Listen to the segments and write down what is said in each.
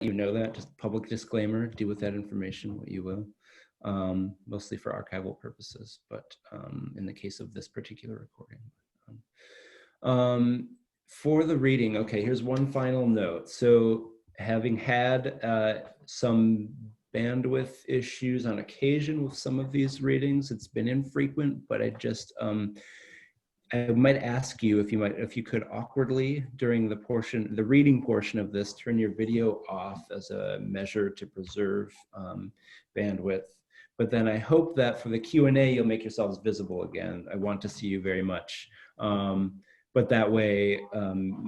you know that, just public disclaimer, do with that information what you will, mostly for archival purposes, but in the case of this particular recording. For the reading, okay, here's one final note. So having had some bandwidth issues on occasion with some of these readings, it's been infrequent, but I just, I might ask you if you could awkwardly during the reading portion of this, turn your video off as a measure to preserve bandwidth. But then I hope that for the Q&A, you'll make yourselves visible again. I want to see you very much. But that way,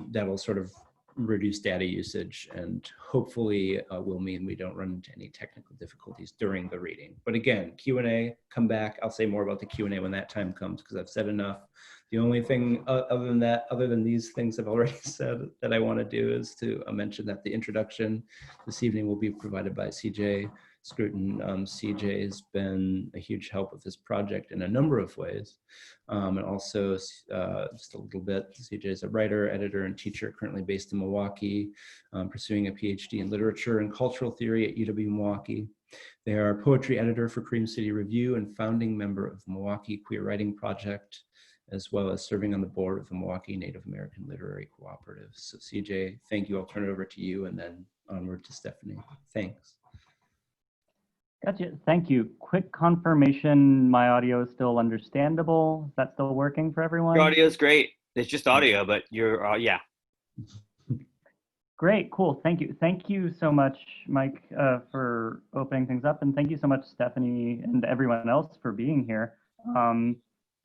that'll sort of reduce data usage and hopefully will mean we don't run into any technical difficulties during the reading. But again, Q&A, come back. I'll say more about the Q&A when that time comes because I've said enough. The only thing other than these things I've already said that I want to do is to mention that the introduction this evening will be provided by CJ Scruton. CJ has been a huge help with this project in a number of ways. And also just a little bit, CJ is a writer, editor, and teacher currently based in Milwaukee, pursuing a PhD in literature and cultural theory at UW-Milwaukee. They are a poetry editor for Cream City Review and founding member of the Milwaukee Queer Writing Project, as well as serving on the board of the Milwaukee Native American Literary Cooperative. So CJ, thank you. I'll turn it over to you and then onward to Stephanie. Thanks. Gotcha. Thank you. Quick confirmation, my audio is still understandable. Is that still working for everyone? Your audio is great. It's just audio, but you're, yeah. Great, cool. Thank you. Thank you so much, Mike, for opening things up. And thank you so much, Stephanie, and everyone else for being here.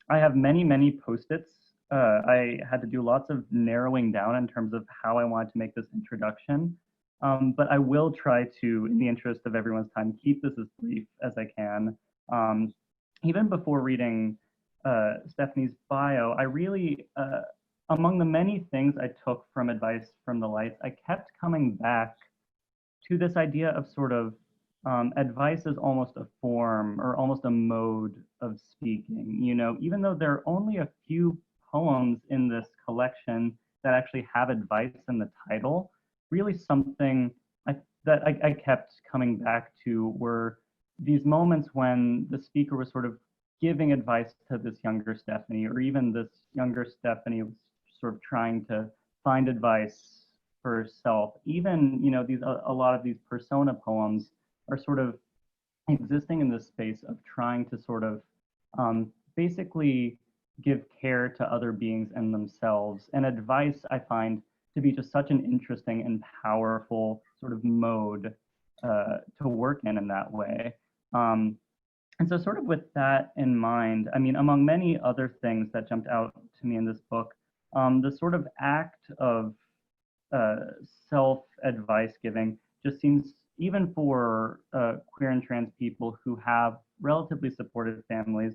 I have many, many Post-its. I had to do lots of narrowing down in terms of how I wanted to make this introduction. But I will try to, in the interest of everyone's time, keep this as brief as I can. Even before reading Stephanie's bio, I really, among the many things I took from advice from the Lights, I kept coming back to this idea of sort of advice as almost a form or almost a mode of speaking. You know, even though there are only a few poems in this collection that actually have advice in the title, really something that I kept coming back to were these moments when the speaker was sort of giving advice to this younger Stephanie, or even this younger Stephanie was sort of trying to find advice for herself. Even, you know, a lot of these persona poems are sort of existing in this space of trying to sort of basically give care to other beings and themselves. And advice, I find, to be just such an interesting and powerful sort of mode to work in that way. And so sort of with that in mind, I mean, among many other things that jumped out to me in this book, the sort of act of self-advice giving just seems, even for queer and trans people who have relatively supportive families,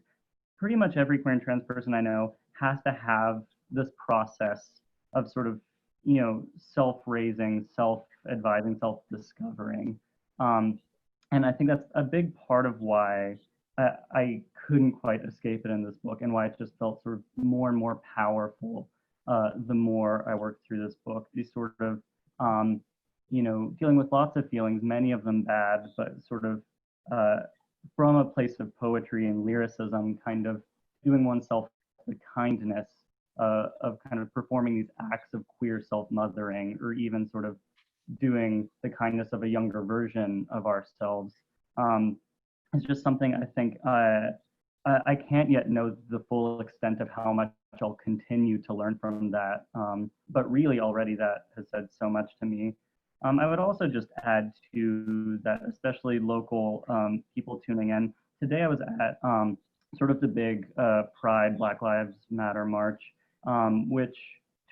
pretty much every queer and trans person I know has to have this process of sort of, you know, self-raising, self-advising, self-discovering. And I think that's a big part of why I couldn't quite escape it in this book, and why it just felt sort of more and more powerful the more I worked through this book. These sort of, you know, dealing with lots of feelings, many of them bad, but sort of from a place of poetry and lyricism, kind of doing oneself the kindness of kind of performing these acts of queer self-mothering, or even sort of doing the kindness of a younger version of ourselves. It's just something I think I can't yet know the full extent of how much I'll continue to learn from that. But really already that has said so much to me. I would also just add to that, especially local people tuning in. Today I was at sort of the big Pride Black Lives Matter march, which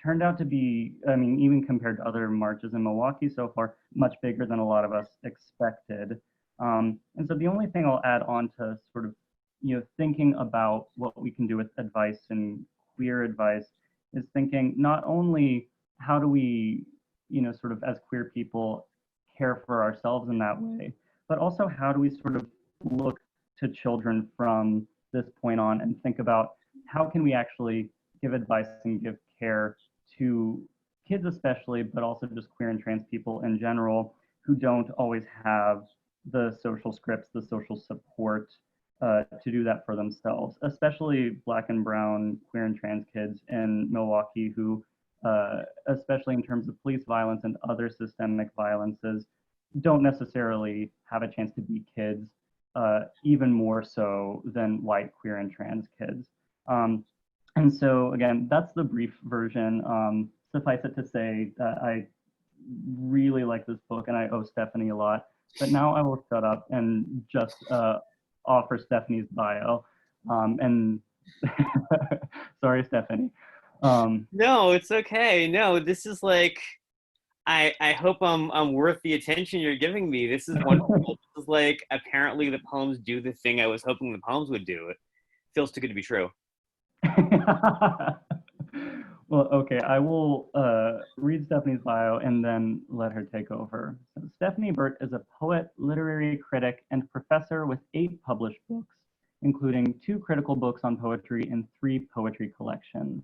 turned out to be, I mean, even compared to other marches in Milwaukee so far, much bigger than a lot of us expected. And so the only thing I'll add on to sort of, you know, thinking about what we can do with advice and queer advice is thinking not only how do we, you know, sort of as queer people care for ourselves in that way, but also how do we sort of look to children from this point on and think about how can we actually give advice and give care to kids especially, but also just queer and trans people in general, who don't always have the social scripts, the social support to do that for themselves, especially Black and brown, queer and trans kids in Milwaukee who, especially in terms of police violence and other systemic violences, don't necessarily have a chance to be kids, even more so than white, queer, and trans kids. And so again, that's the brief version. Suffice it to say that I really like this book and I owe Stephanie a lot. But now I will shut up and just offer Stephanie's bio. And sorry, Stephanie. No, it's okay. No, this is like, I hope I'm worth the attention you're giving me. This is wonderful. This is like, apparently the poems do the thing I was hoping the poems would do. It feels too good to be true. Well, okay, I will read Stephanie's bio and then let her take over. So Stephanie Burt is a poet, literary critic, and professor with 8 published books, including 2 critical books on poetry and 3 poetry collections.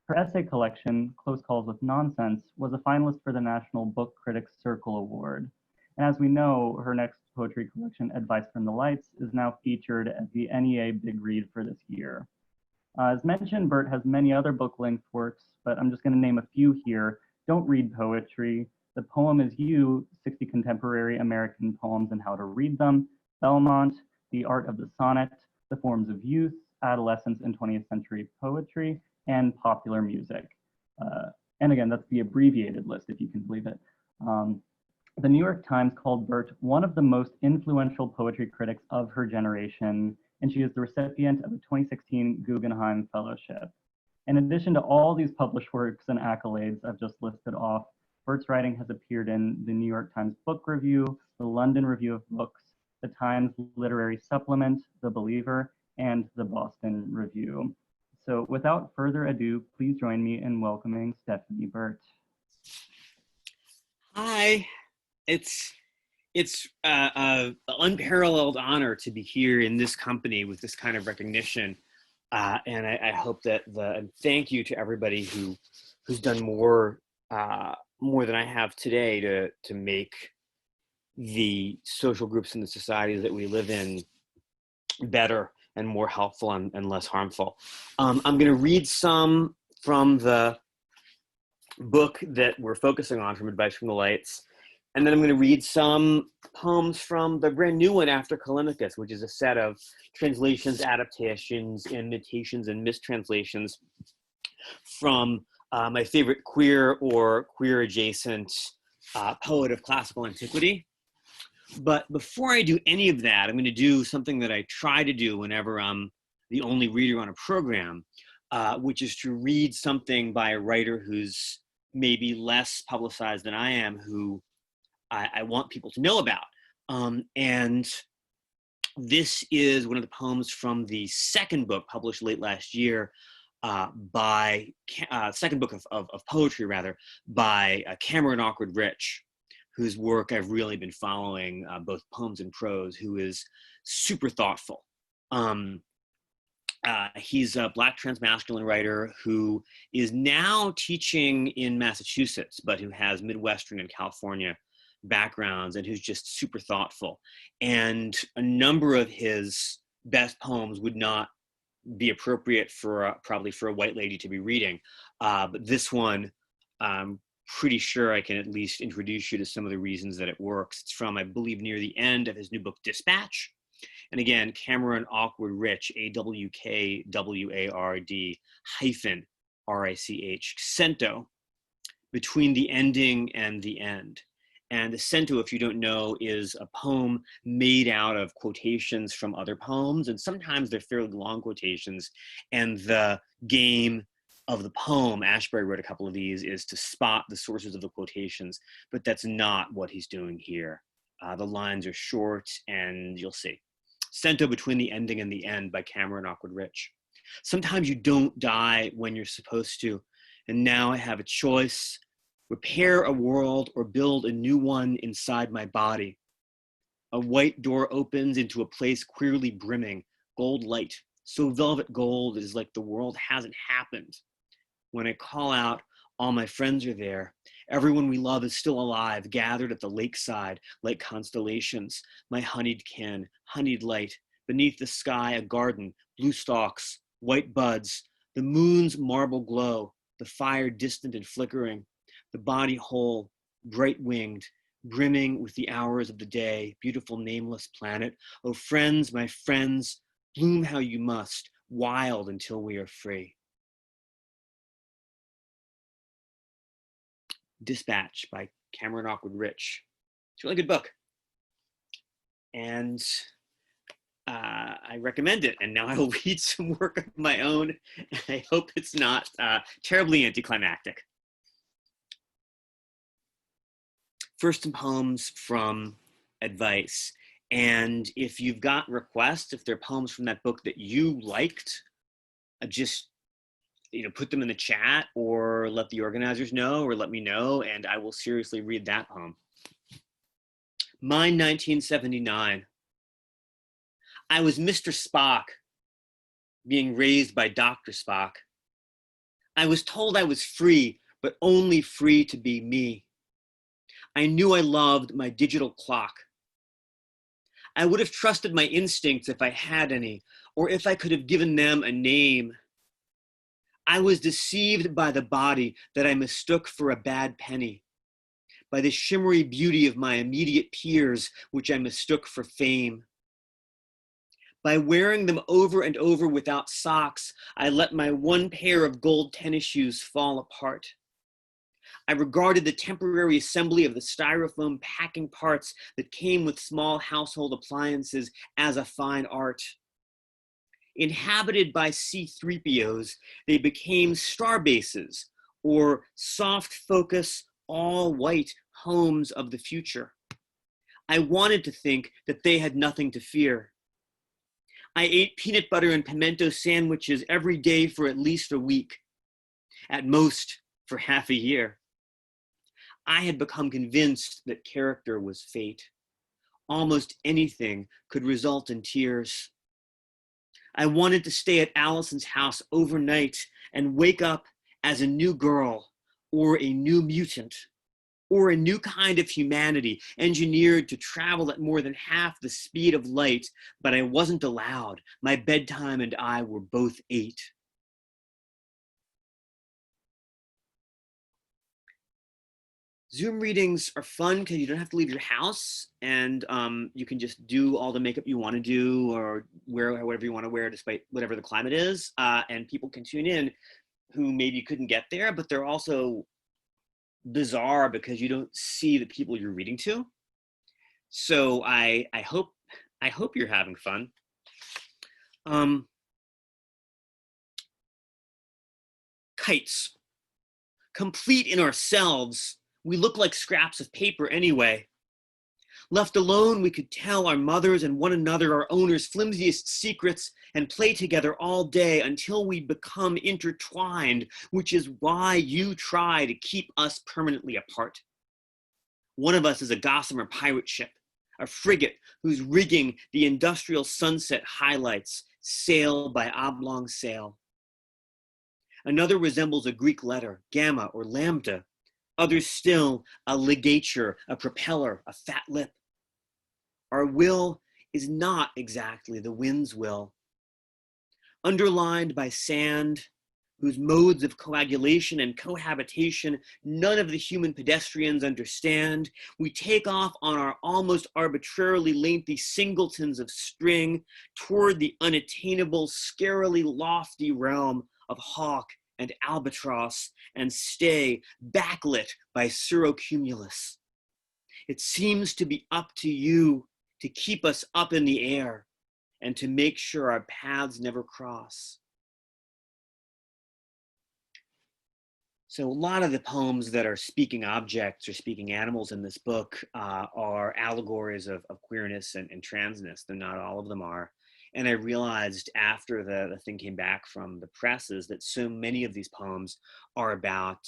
Her essay collection, Close Calls with Nonsense, was a finalist for the National Book Critics Circle Award. And as we know, her next poetry collection, Advice from the Lights, is now featured at the NEA Big Read for this year. As mentioned, Burt has many other book-length works, but I'm just going to name a few here. Don't Read Poetry, The Poem Is You, 60 Contemporary American Poems and How to Read Them, Belmont, The Art of the Sonnet, The Forms of Youth, Adolescence in 20th Century Poetry, and Popular Music. And again, that's the abbreviated list, if you can believe it. The New York Times called Burt one of the most influential poetry critics of her generation, and she is the recipient of a 2016 Guggenheim Fellowship. In addition to all these published works and accolades I've just listed off, Burt's writing has appeared in the New York Times Book Review, the London Review of Books, the Times Literary Supplement, The Believer, and the Boston Review. So without further ado, please join me in welcoming Stephanie Burt. Hi, it's an unparalleled honor to be here in this company with this kind of recognition. And I hope that thank you to everybody who's done more than I have today to make the social groups and the societies that we live in better and more helpful and less harmful. I'm going to read some from the book that we're focusing on, from Advice from the Lights. And then I'm going to read some poems from the brand new one, After Callimachus, which is a set of translations, adaptations, imitations, and mistranslations from my favorite queer or queer adjacent poet of classical antiquity. But before I do any of that, I'm going to do something that I try to do whenever I'm the only reader on a program, which is to read something by a writer who's maybe less publicized than I am, who I want people to know about. And this is one of the poems from the second book published late last year second book of poetry, rather, by Cameron Awkward Rich, whose work I've really been following, both poems and prose, who is super thoughtful. He's a Black transmasculine writer who is now teaching in Massachusetts, but who has Midwestern and California backgrounds, and who's just super thoughtful. And a number of his best poems would not be appropriate for probably for a white lady to be reading. But this one, I'm pretty sure I can at least introduce you to some of the reasons that it works. It's from, I believe, near the end of his new book, Dispatch. And again, Cameron Awkward Rich, AWKWARD -RICH, cento, between the ending and the end. And the cento, if you don't know, is a poem made out of quotations from other poems, and sometimes they're fairly long quotations. And the game of the poem, Ashbery wrote a couple of these, is to spot the sources of the quotations, but that's not what he's doing here. The lines are short, and you'll see. Cento, between the ending and the end, by Cameron Awkward Rich. Sometimes you don't die when you're supposed to, and now I have a choice: repair a world or build a new one inside my body. A white door opens into a place queerly brimming, gold light, so velvet gold it is like the world hasn't happened. When I call out, All my friends are there. Everyone we love is still alive, gathered at the lakeside like constellations. My honeyed kin, honeyed light. Beneath the sky, a garden, blue stalks, white buds, the moon's marble glow, the fire distant and flickering, the body whole, bright winged, brimming with the hours of the day, beautiful nameless planet. Oh, friends, my friends, bloom how you must, wild until we are free. Dispatch by Cameron Awkward Rich. It's a really good book. And I recommend it. And now I will read some work of my own. And I hope it's not terribly anticlimactic. First, some poems from advice. And if you've got requests, if there are poems from that book that you liked, just put them in the chat or let the organizers know or let me know, and I will seriously read that poem. Mine, 1979. I was Mr. Spock, being raised by Dr. Spock. I was told I was free, but only free to be me. I knew I loved my digital clock. I would have trusted my instincts if I had any, or if I could have given them a name. I was deceived by the body that I mistook for a bad penny, by the shimmery beauty of my immediate peers, which I mistook for fame. By wearing them over and over without socks, I let my one pair of gold tennis shoes fall apart. I regarded the temporary assembly of the styrofoam packing parts that came with small household appliances as a fine art. Inhabited by C-3POs, they became starbases, or soft focus, all white homes of the future. I wanted to think that they had nothing to fear. I ate peanut butter and pimento sandwiches every day for at least a week, at most for half a year. I had become convinced that character was fate. Almost anything could result in tears. I wanted to stay at Allison's house overnight and wake up as a new girl, or a new mutant, or a new kind of humanity engineered to travel at more than half the speed of light, but I wasn't allowed. My bedtime and I were both 8. Zoom readings are fun because you don't have to leave your house, and you can just do all the makeup you want to do or wear whatever you want to wear despite whatever the climate is, and people can tune in who maybe couldn't get there, but they're also bizarre because you don't see the people you're reading to. So I hope you're having fun. Kites. Complete in ourselves, we look like scraps of paper anyway. Left alone, we could tell our mothers and one another our owner's flimsiest secrets and play together all day until we become intertwined, which is why you try to keep us permanently apart. One of us is a gossamer pirate ship, a frigate whose rigging the industrial sunset highlights, sail by oblong sail. Another resembles a Greek letter, gamma or lambda. Others still, a ligature, a propeller, a fat lip. Our will is not exactly the wind's will. Underlined by sand, whose modes of coagulation and cohabitation none of the human pedestrians understand, we take off on our almost arbitrarily lengthy singletons of string toward the unattainable, scarily lofty realm of hawk and albatross, and stay backlit by cirrocumulus. It seems to be up to you to keep us up in the air and to make sure our paths never cross. So a lot of the poems that are speaking objects or speaking animals in this book are allegories of queerness and transness, though not all of them are. And I realized after the thing came back from the presses that so many of these poems are about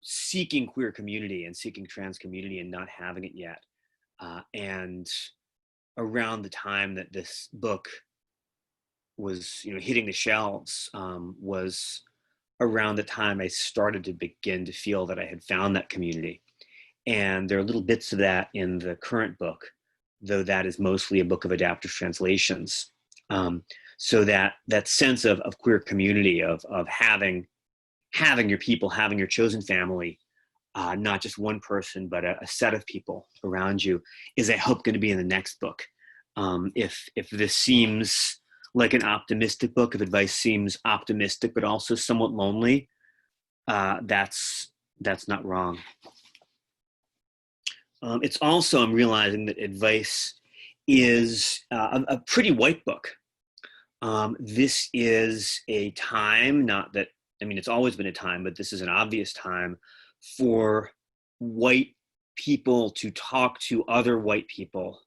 seeking queer community and seeking trans community and not having it yet. And around the time that this book was hitting the shelves was around the time I started to begin to feel that I had found that community. And there are little bits of that in the current book, though that is mostly a book of adaptive translations. So that sense of queer community, of having your people, having your chosen family, not just one person, but a set of people around you, is, I hope, going to be in the next book. If this seems like an optimistic book, if advice seems optimistic but also somewhat lonely, that's not wrong. It's also, I'm realizing that advice is a pretty white book. This is a time, not that, I mean, it's always been a time, but this is an obvious time for white people to talk to other white people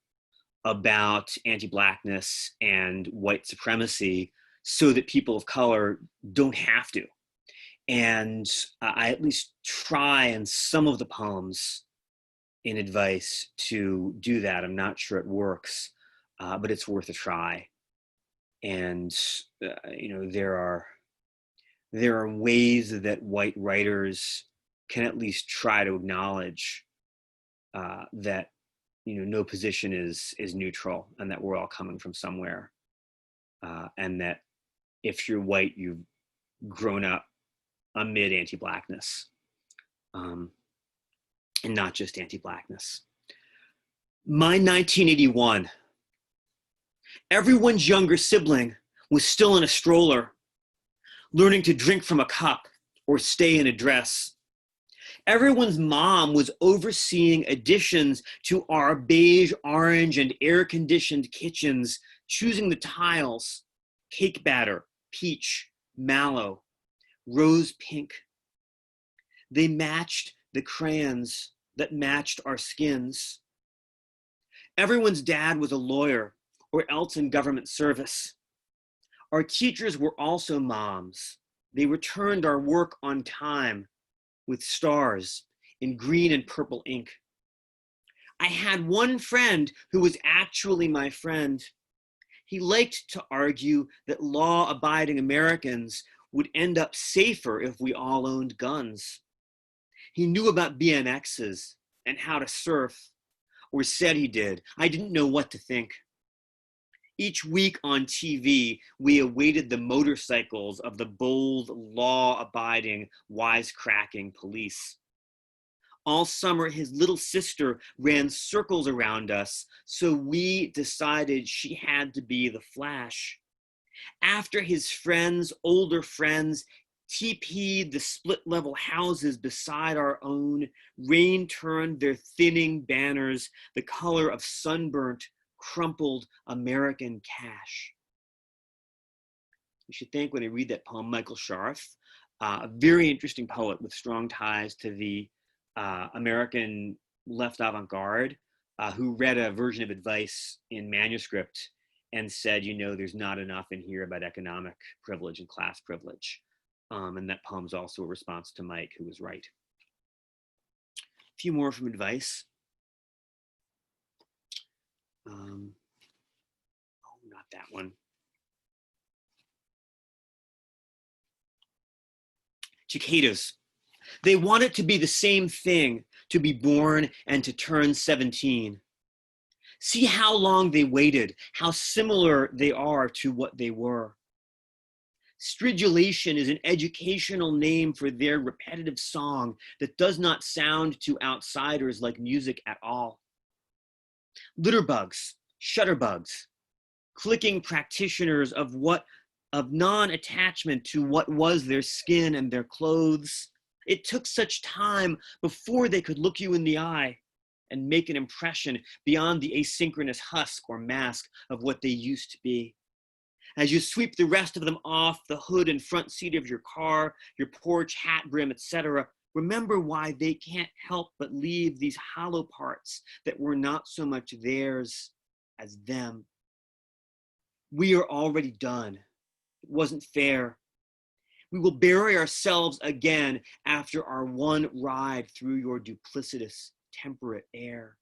about anti-Blackness and white supremacy, so that people of color don't have to. And I at least try in some of the poems in advice to do that. I'm not sure it works, but it's worth a try. And there are ways that white writers can at least try to acknowledge that no position is neutral, and that we're all coming from somewhere, and that if you're white, you've grown up amid anti-Blackness, and not just anti-Blackness. My 1981. Everyone's younger sibling was still in a stroller, learning to drink from a cup or stay in a dress. Everyone's mom was overseeing additions to our beige, orange, and air-conditioned kitchens, choosing the tiles: cake batter, peach, mallow, rose pink. They matched the crayons that matched our skins. Everyone's dad was a lawyer or else in government service. Our teachers were also moms. They returned our work on time with stars in green and purple ink. I had one friend who was actually my friend. He liked to argue that law-abiding Americans would end up safer if we all owned guns. He knew about BMXs and how to surf, or said he did. I didn't know what to think. Each week on TV, we awaited the motorcycles of the bold, law-abiding, wisecracking police. All summer, his little sister ran circles around us, so we decided she had to be the Flash. After his friends, older friends, TP'd the split-level houses beside our own, rain turned their thinning banners the color of sunburnt, crumpled American cash. You should thank, when I read that poem, Michael Scharf, a very interesting poet with strong ties to the American left avant-garde, who read a version of advice in manuscript and said, there's not enough in here about economic privilege and class privilege. And that poem's also a response to Mike, who was right. A few more from advice. Not that one. Cicadas. They want it to be the same thing, to be born and to turn 17. See how long they waited, how similar they are to what they were. Stridulation is an educational name for their repetitive song that does not sound to outsiders like music at all. Litterbugs, shutterbugs, clicking practitioners of non-attachment to what was their skin and their clothes. It took such time before they could look you in the eye and make an impression beyond the asynchronous husk or mask of what they used to be. As you sweep the rest of them off the hood and front seat of your car, your porch, hat brim, etc., remember why they can't help but leave these hollow parts that were not so much theirs as them. We are already done. It wasn't fair. We will bury ourselves again after our one ride through your duplicitous, temperate air.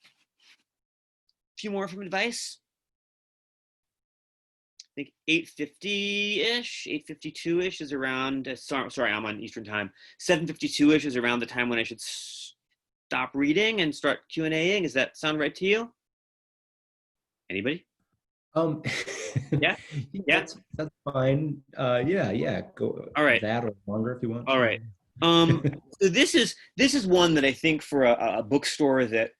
A few more from advice. think 8:50-ish, 8:52-ish is around, sorry, I'm on Eastern time. 7:52-ish is around the time when I should stop reading and start Q&A-ing. Does that sound right to you? Anybody? Um, Yeah? Yeah? That's fine. Yeah, go All right. that or longer if you want. All right. So this is one that I think for a bookstore that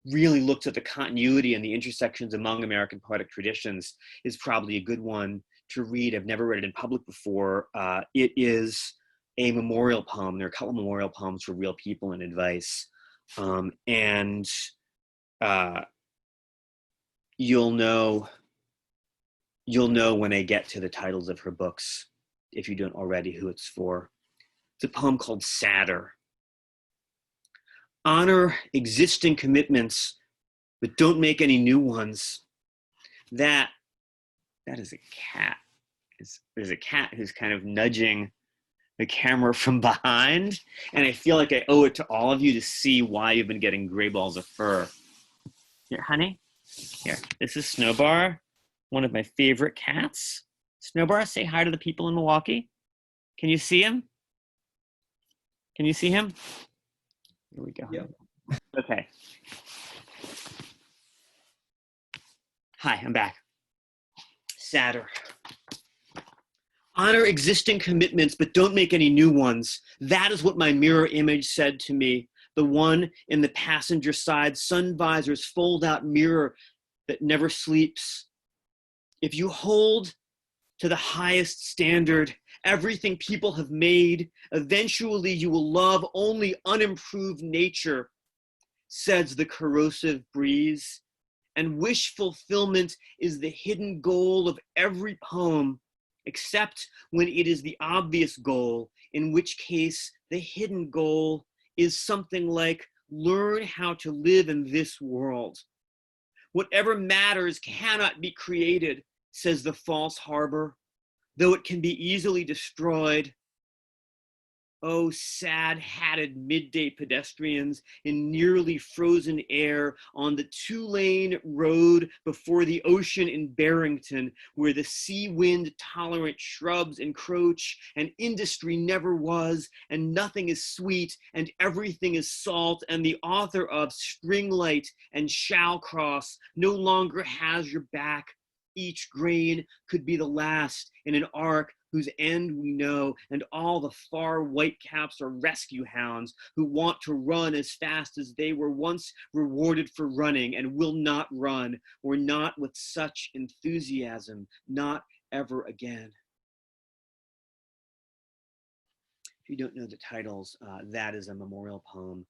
really looks at the continuity and the intersections among American poetic traditions is probably a good one to read. I've never read it in public before. It is a memorial poem. There are a couple memorial poems for real people and advice. And you'll know when I get to the titles of her books, if you don't already, who it's for. It's a poem called Sadder. Honor existing commitments, but don't make any new ones. That is a cat. There's a cat who's kind of nudging the camera from behind, and I feel like I owe it to all of you to see why you've been getting gray balls of fur. Here, honey. Here, this is Snowbar, one of my favorite cats. Snowbar, say hi to the people in Milwaukee. Can you see him? Can you see him? Here we go. Yeah. Okay. Hi, I'm back. Sadder. Honor existing commitments, but don't make any new ones. That is what my mirror image said to me. The one in the passenger side sun visor's fold-out mirror that never sleeps. If you hold to the highest standard, everything people have made, eventually you will love only unimproved nature, says the corrosive breeze. And wish fulfillment is the hidden goal of every poem, except when it is the obvious goal, in which case the hidden goal is something like learn how to live in this world. Whatever matters cannot be created, says the false harbor, though it can be easily destroyed. Oh, sad-hatted midday pedestrians in nearly frozen air on the two-lane road before the ocean in Barrington, where the sea wind-tolerant shrubs encroach and industry never was, and nothing is sweet and everything is salt, and the author of Stringlight and Shall Cross no longer has your back. Each grain could be the last in an arc whose end we know, and all the far whitecaps are rescue hounds who want to run as fast as they were once rewarded for running and will not run, or not with such enthusiasm, not ever again. If you don't know the titles, that is a memorial poem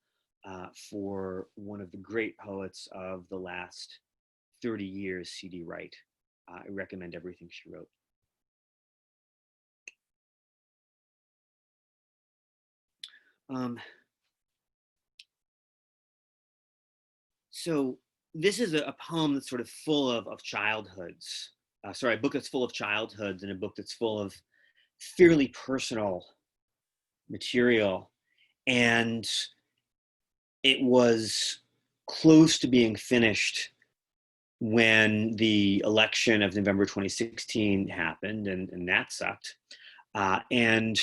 for one of the great poets of the last 30 years, C.D. Wright. I recommend everything she wrote. So this is a poem that's sort of full of childhoods. A book that's full of childhoods and a book that's full of fairly personal material. And it was close to being finished when the election of November 2016 happened, and that sucked. And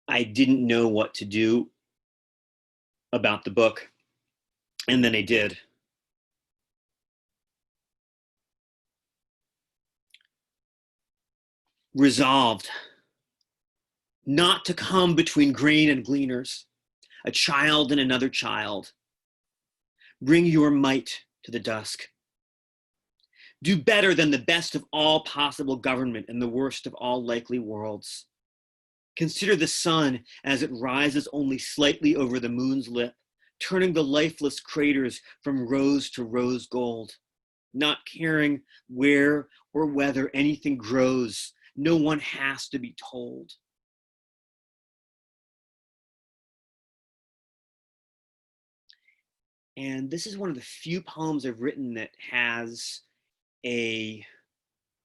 I didn't know what to do about the book, and then I did. Resolved not to come between grain and gleaners, a child and another child. Bring your might to the dusk. Do better than the best of all possible government and the worst of all likely worlds. Consider the sun as it rises only slightly over the moon's lip, turning the lifeless craters from rose to rose gold. Not caring where or whether anything grows, no one has to be told. And this is one of the few poems I've written that has an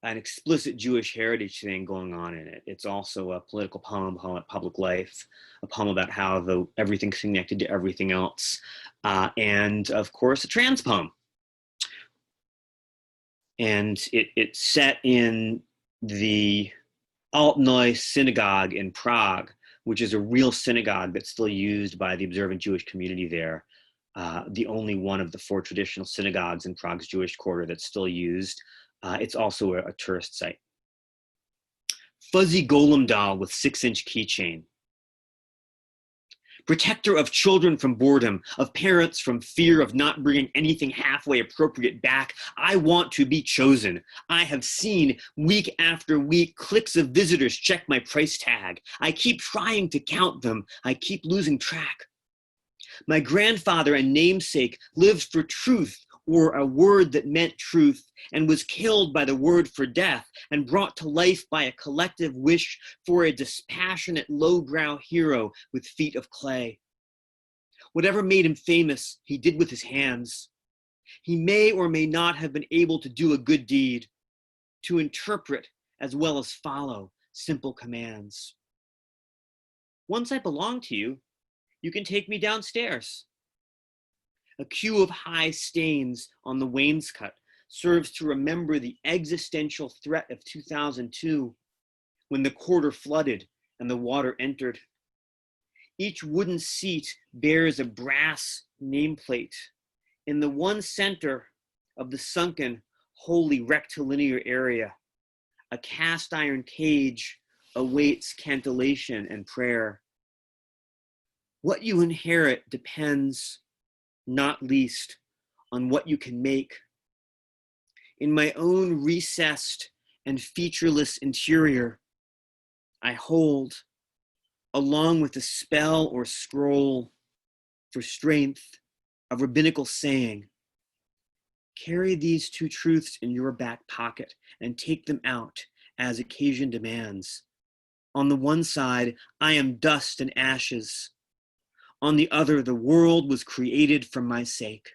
explicit Jewish heritage thing going on in it. It's also a political poem about public life, a poem about how everything's connected to everything else, and of course a trans poem. And it's set in the Altneu Synagogue in Prague, which is a real synagogue that's still used by the observant Jewish community there. The only one of the 4 traditional synagogues in Prague's Jewish quarter that's still used. It's also a tourist site. Fuzzy golem doll with 6-inch keychain. Protector of children from boredom, of parents from fear of not bringing anything halfway appropriate back. I want to be chosen. I have seen week after week cliques of visitors check my price tag. I keep trying to count them. I keep losing track. My grandfather and namesake lived for truth, or a word that meant truth, and was killed by the word for death, and brought to life by a collective wish for a dispassionate lowbrow hero with feet of clay. Whatever made him famous, he did with his hands. He may or may not have been able to do a good deed, to interpret as well as follow simple commands. Once I belong to you, you can take me downstairs. A queue of high stains on the wainscot serves to remember the existential threat of 2002, when the quarter flooded and the water entered. Each wooden seat bears a brass nameplate. In the one center of the sunken, holy rectilinear area, a cast iron cage awaits cantillation and prayer. What you inherit depends, not least, on what you can make. In my own recessed and featureless interior, I hold, along with the spell or scroll for strength, a rabbinical saying. Carry these 2 truths in your back pocket and take them out as occasion demands. On the one side, I am dust and ashes. On the other, the world was created for my sake.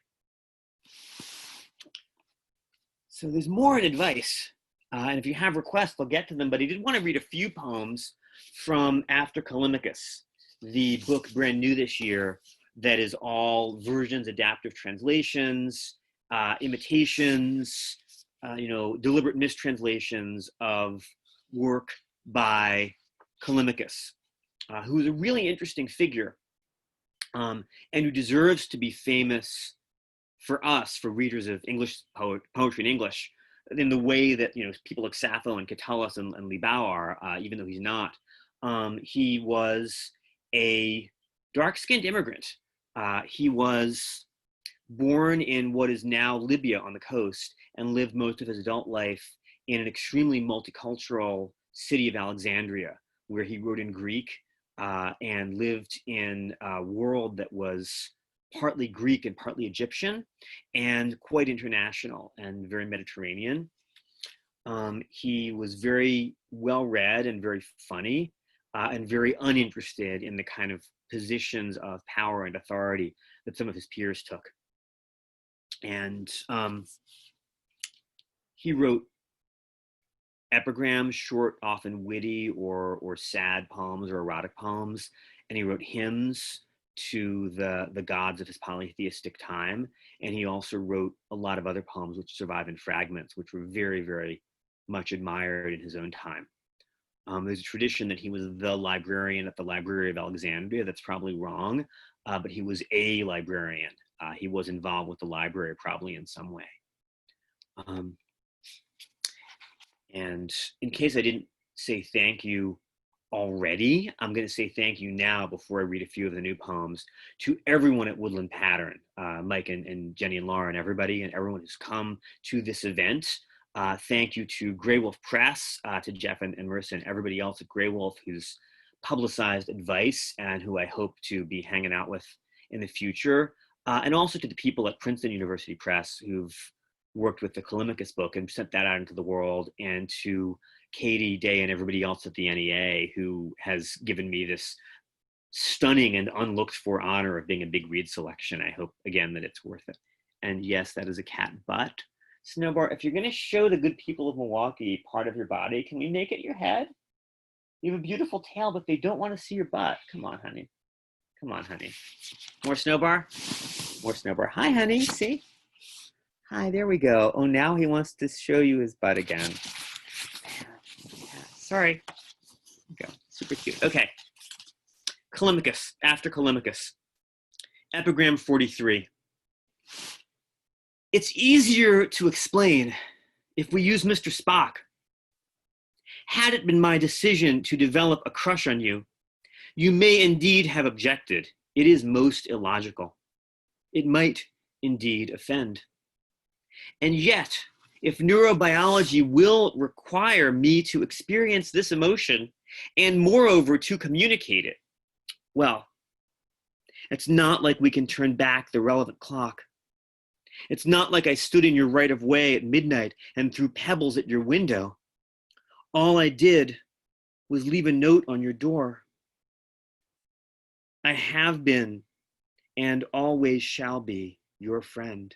So there's more in advice. And if you have requests, I'll get to them. But I did want to read a few poems from After Callimachus, the book brand new this year that is all versions, adaptive translations, imitations, deliberate mistranslations of work by Callimachus, who is a really interesting figure. And who deserves to be famous for us, for readers of English poetry in English, in the way that people like Sappho and Catullus and Libau are, even though he's not. He was a dark-skinned immigrant. He was born in what is now Libya on the coast and lived most of his adult life in an extremely multicultural city of Alexandria, where he wrote in Greek, and lived in a world that was partly Greek and partly Egyptian, and quite international and very Mediterranean. He was very well-read and very funny, and very uninterested in the kind of positions of power and authority that some of his peers took. And he wrote epigrams, short, often witty or sad poems or erotic poems, and he wrote hymns to the gods of his polytheistic time. And he also wrote a lot of other poems which survive in fragments, which were very, very much admired in his own time. There's a tradition that he was the librarian at the Library of Alexandria. That's probably wrong, but he was a librarian. He was involved with the library probably in some way. And in case I didn't say thank you already, I'm going to say thank you now before I read a few of the new poems to everyone at Woodland Pattern, Mike and Jenny and Laura and everybody and everyone who's come to this event. Thank you to Grey Wolf Press, to Jeff and Marissa and everybody else at Grey Wolf who's publicized advice and who I hope to be hanging out with in the future. And also to the people at Princeton University Press who've worked with the Callimachus book and sent that out into the world, and to Katie Day and everybody else at the NEA who has given me this stunning and unlooked for honor of being a big read selection. I hope, again, that it's worth it. And yes, that is a cat butt. Snowbar, if you're going to show the good people of Milwaukee part of your body, can we make it your head? You have a beautiful tail, but they don't want to see your butt. Come on, honey. Come on, honey. More Snowbar? More Snowbar. Hi, honey. See? Hi, there we go. Oh, now he wants to show you his butt again. Sorry. Go. Super cute. Okay. Callimachus, after Callimachus. Epigram 43. It's easier to explain if we use Mr. Spock. Had it been my decision to develop a crush on you, you may indeed have objected. It is most illogical. It might indeed offend. And yet, if neurobiology will require me to experience this emotion and moreover to communicate it, well, it's not like we can turn back the relevant clock. It's not like I stood in your right of way at midnight and threw pebbles at your window. All I did was leave a note on your door. I have been and always shall be your friend.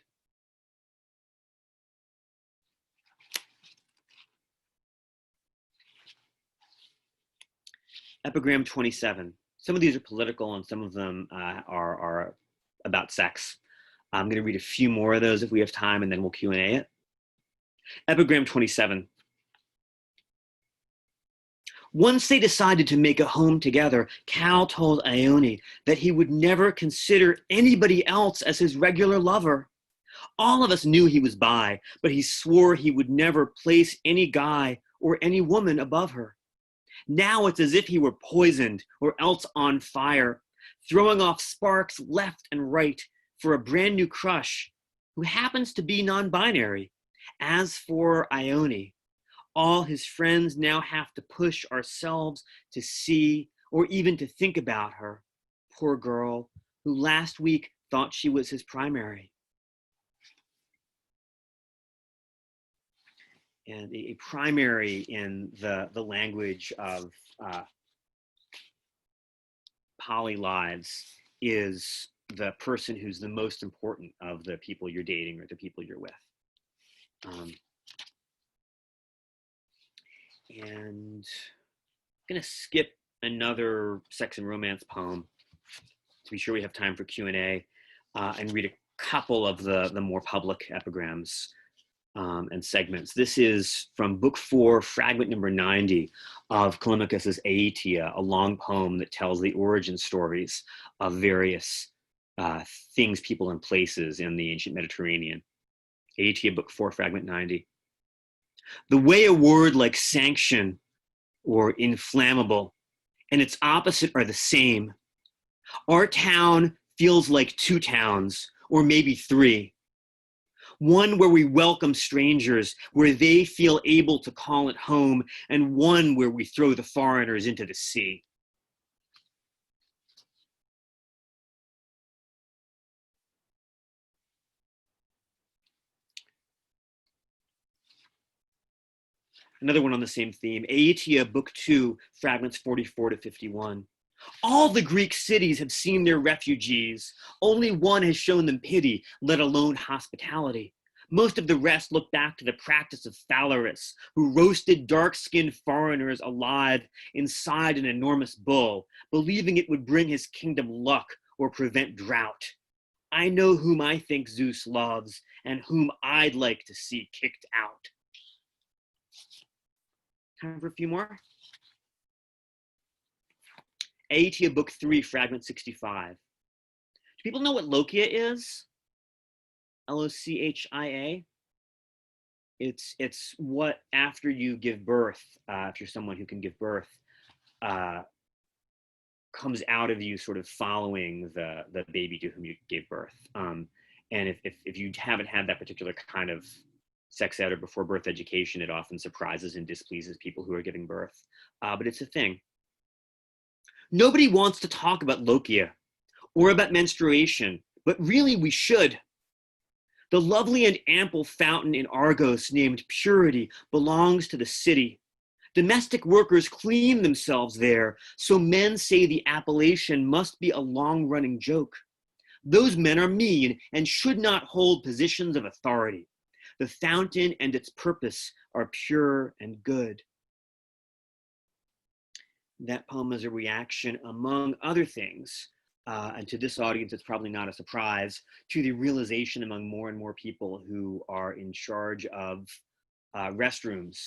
Epigram 27. Some of these are political and some of them are about sex. I'm going to read a few more of those if we have time, and then we'll Q&A it. Epigram 27. Once they decided to make a home together, Cal told Ione that he would never consider anybody else as his regular lover. All of us knew he was bi, but he swore he would never place any guy or any woman above her. Now it's as if he were poisoned or else on fire, throwing off sparks left and right for a brand new crush who happens to be non-binary. As for Ione, all his friends now have to push ourselves to see or even to think about her. Poor girl, who last week thought she was his primary. And a primary in the language of poly lives is the person who's the most important of the people you're dating or the people you're with. And I'm going to skip another sex and romance poem to be sure we have time for Q&A and read a couple of the more public epigrams and segments. This is from book 4, fragment number 90 of Callimachus's Aetia, a long poem that tells the origin stories of various things, people, and places in the ancient Mediterranean. Aetia, book 4, fragment 90. The way a word like sanction or inflammable and its opposite are the same. Our town feels like 2 towns, or maybe 3. One where we welcome strangers, where they feel able to call it home, and one where we throw the foreigners into the sea. Another one on the same theme, Aetia, book 2, fragments 44 to 51. All the Greek cities have seen their refugees. Only one has shown them pity, let alone hospitality. Most of the rest look back to the practice of Phalaris, who roasted dark-skinned foreigners alive inside an enormous bull, believing it would bring his kingdom luck or prevent drought. I know whom I think Zeus loves and whom I'd like to see kicked out. Time for a few more. Aetia, book 3, fragment 65. Do people know what lochia is? Lochia. It's what after you give birth, if you're someone who can give birth, comes out of you sort of following the baby to whom you gave birth. And if you haven't had that particular kind of sex ed or before birth education, it often surprises and displeases people who are giving birth. But it's a thing. Nobody wants to talk about lochia or about menstruation, but really we should. The lovely and ample fountain in Argos named Purity belongs to the city. Domestic workers clean themselves there, so men say the appellation must be a long-running joke. Those men are mean and should not hold positions of authority. The fountain and its purpose are pure and good. That poem is a reaction, among other things, and to this audience, it's probably not a surprise, to the realization among more and more people who are in charge of restrooms,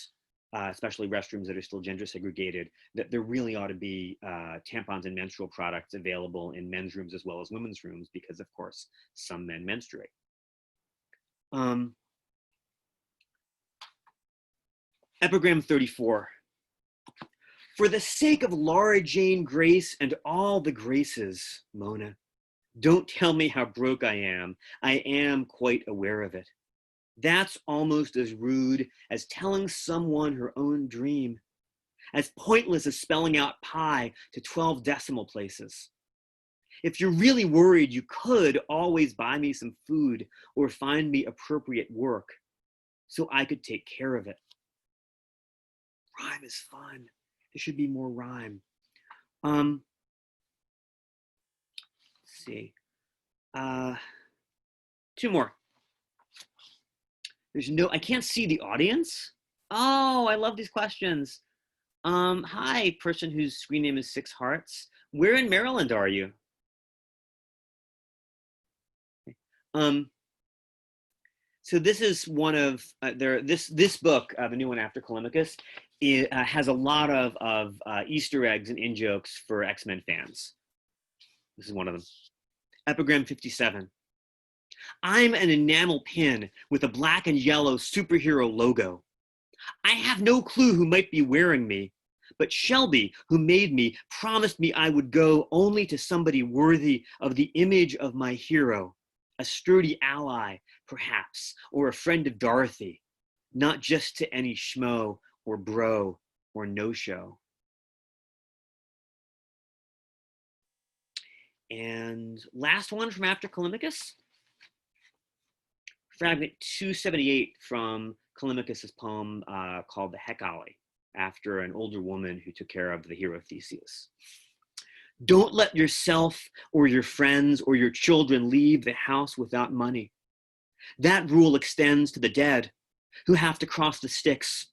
especially restrooms that are still gender segregated, that there really ought to be tampons and menstrual products available in men's rooms as well as women's rooms, because of course, some men menstruate. Epigram 34. For the sake of Laura Jane Grace and all the Graces, Mona, don't tell me how broke I am. I am quite aware of it. That's almost as rude as telling someone her own dream, as pointless as spelling out pi to 12 decimal places. If you're really worried, you could always buy me some food or find me appropriate work so I could take care of it. Rhyme is fun. There should be more rhyme. Let's see. Two more. I can't see the audience. Oh, I love these questions. Hi, person whose screen name is Six Hearts. Where in Maryland are you? So this is one of this book, the new one after Callimachus, has a lot of Easter eggs and in-jokes for X-Men fans. This is one of them. Epigram 57. I'm an enamel pin with a black and yellow superhero logo. I have no clue who might be wearing me, but Shelby, who made me, promised me I would go only to somebody worthy of the image of my hero, a sturdy ally, perhaps, or a friend of Dorothy, not just to any schmo or bro or no-show. And last one from after Callimachus. Fragment 278 from Callimachus's poem called The Hecale, after an older woman who took care of the hero Theseus. Don't let yourself or your friends or your children leave the house without money. That rule extends to the dead who have to cross the Styx.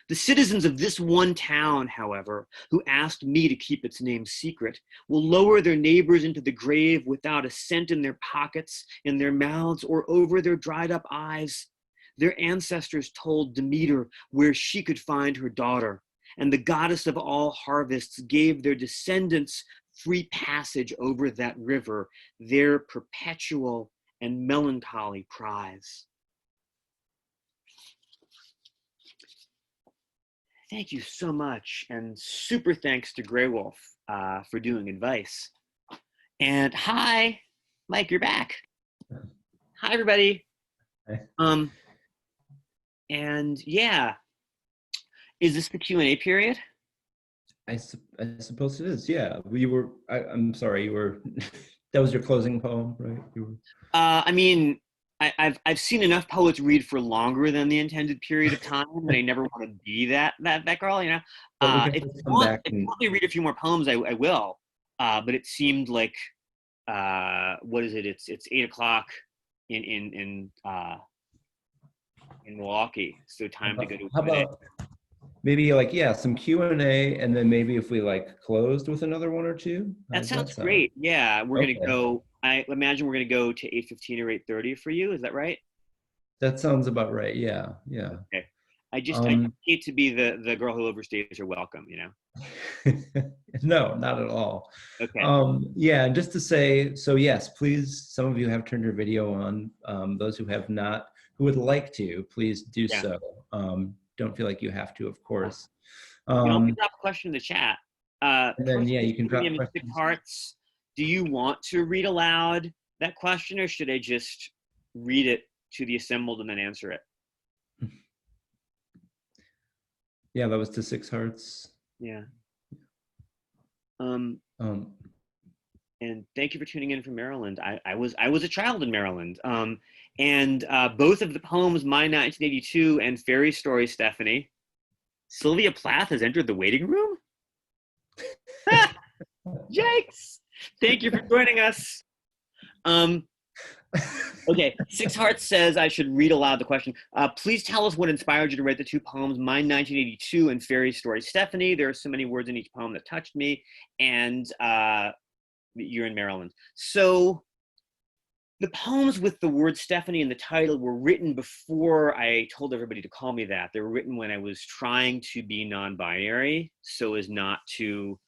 The citizens of this one town, however, who asked me to keep its name secret, will lower their neighbors into the grave without a cent in their pockets, in their mouths, or over their dried up eyes. Their ancestors told Demeter where she could find her daughter, and the goddess of all harvests gave their descendants free passage over that river, their perpetual and melancholy prize. Thank you so much, and super thanks to Grey Wolf for doing advice. And hi, Mike, you're back. Hi, everybody. Hi. And yeah, is this the Q&A period? I suppose it is. Yeah, I'm sorry. You were. That was your closing poem, right? I mean, I've seen enough poets read for longer than the intended period of time, and I never want to be that girl, you know. If you want me to read a few more poems, I will. But it seemed like what is it? It's 8 o'clock in Milwaukee, so time to go to. How about maybe like some Q&A, and then maybe if we like closed with another one or two? That sounds great. Yeah, we're gonna go. I imagine we're gonna go to 8:15 or 8:30 for you. Is that right? That sounds about right. Yeah. Okay. I hate to be the girl who overstays her welcome, you know. No, not at all. Okay. Yeah, and just to say, so yes, please, some of you have turned your video on. Those who have not, who would like to, please do so. Don't feel like you have to, of course. You can always drop a question in the chat. And then you can drop questions. Six Hearts. Do you want to read aloud that question, or should I just read it to the assembled and then answer it? Yeah, that was to Six Hearts. Yeah. And thank you for tuning in from Maryland. I was a child in Maryland. And both of the poems, My 1982 and Fairy Story, Stephanie, Sylvia Plath has entered the waiting room? Yikes! Thank you for joining us. Okay, Six Hearts says I should read aloud the question. Please tell us what inspired you to write the two poems, My 1982 and Fairy Story, Stephanie. There are so many words in each poem that touched me. And you're in Maryland. So the poems with the word Stephanie in the title were written before I told everybody to call me that. They were written when I was trying to be non-binary so as not to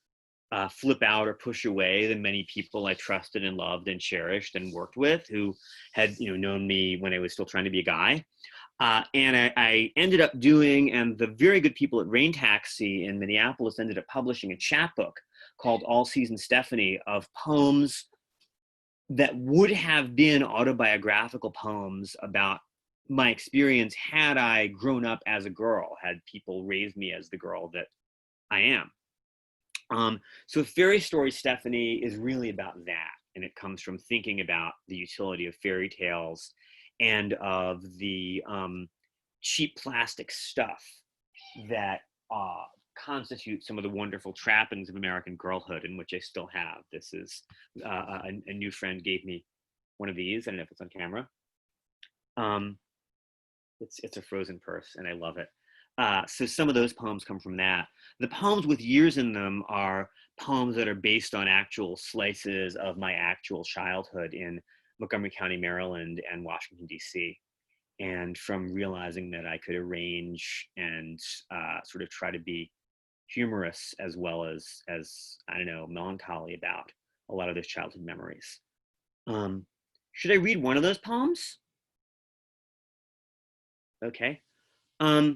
flip out or push away the many people I trusted and loved and cherished and worked with who had known me when I was still trying to be a guy. And I ended up doing, and the very good people at Rain Taxi in Minneapolis ended up publishing a chapbook called All Season Stephanie of poems that would have been autobiographical poems about my experience had I grown up as a girl, had people raised me as the girl that I am. So Fairy Story Stephanie is really about that. And it comes from thinking about the utility of fairy tales and of the cheap plastic stuff that constitute some of the wonderful trappings of American girlhood, in which I still have. This is a new friend gave me one of these. I don't know if it's on camera. It's a frozen purse, and I love it. So some of those poems come from that. The poems with years in them are poems that are based on actual slices of my actual childhood in Montgomery County, Maryland, and Washington, D.C. And from realizing that I could arrange and sort of try to be humorous as well as I don't know, melancholy about a lot of those childhood memories. Should I read one of those poems? Okay. I'll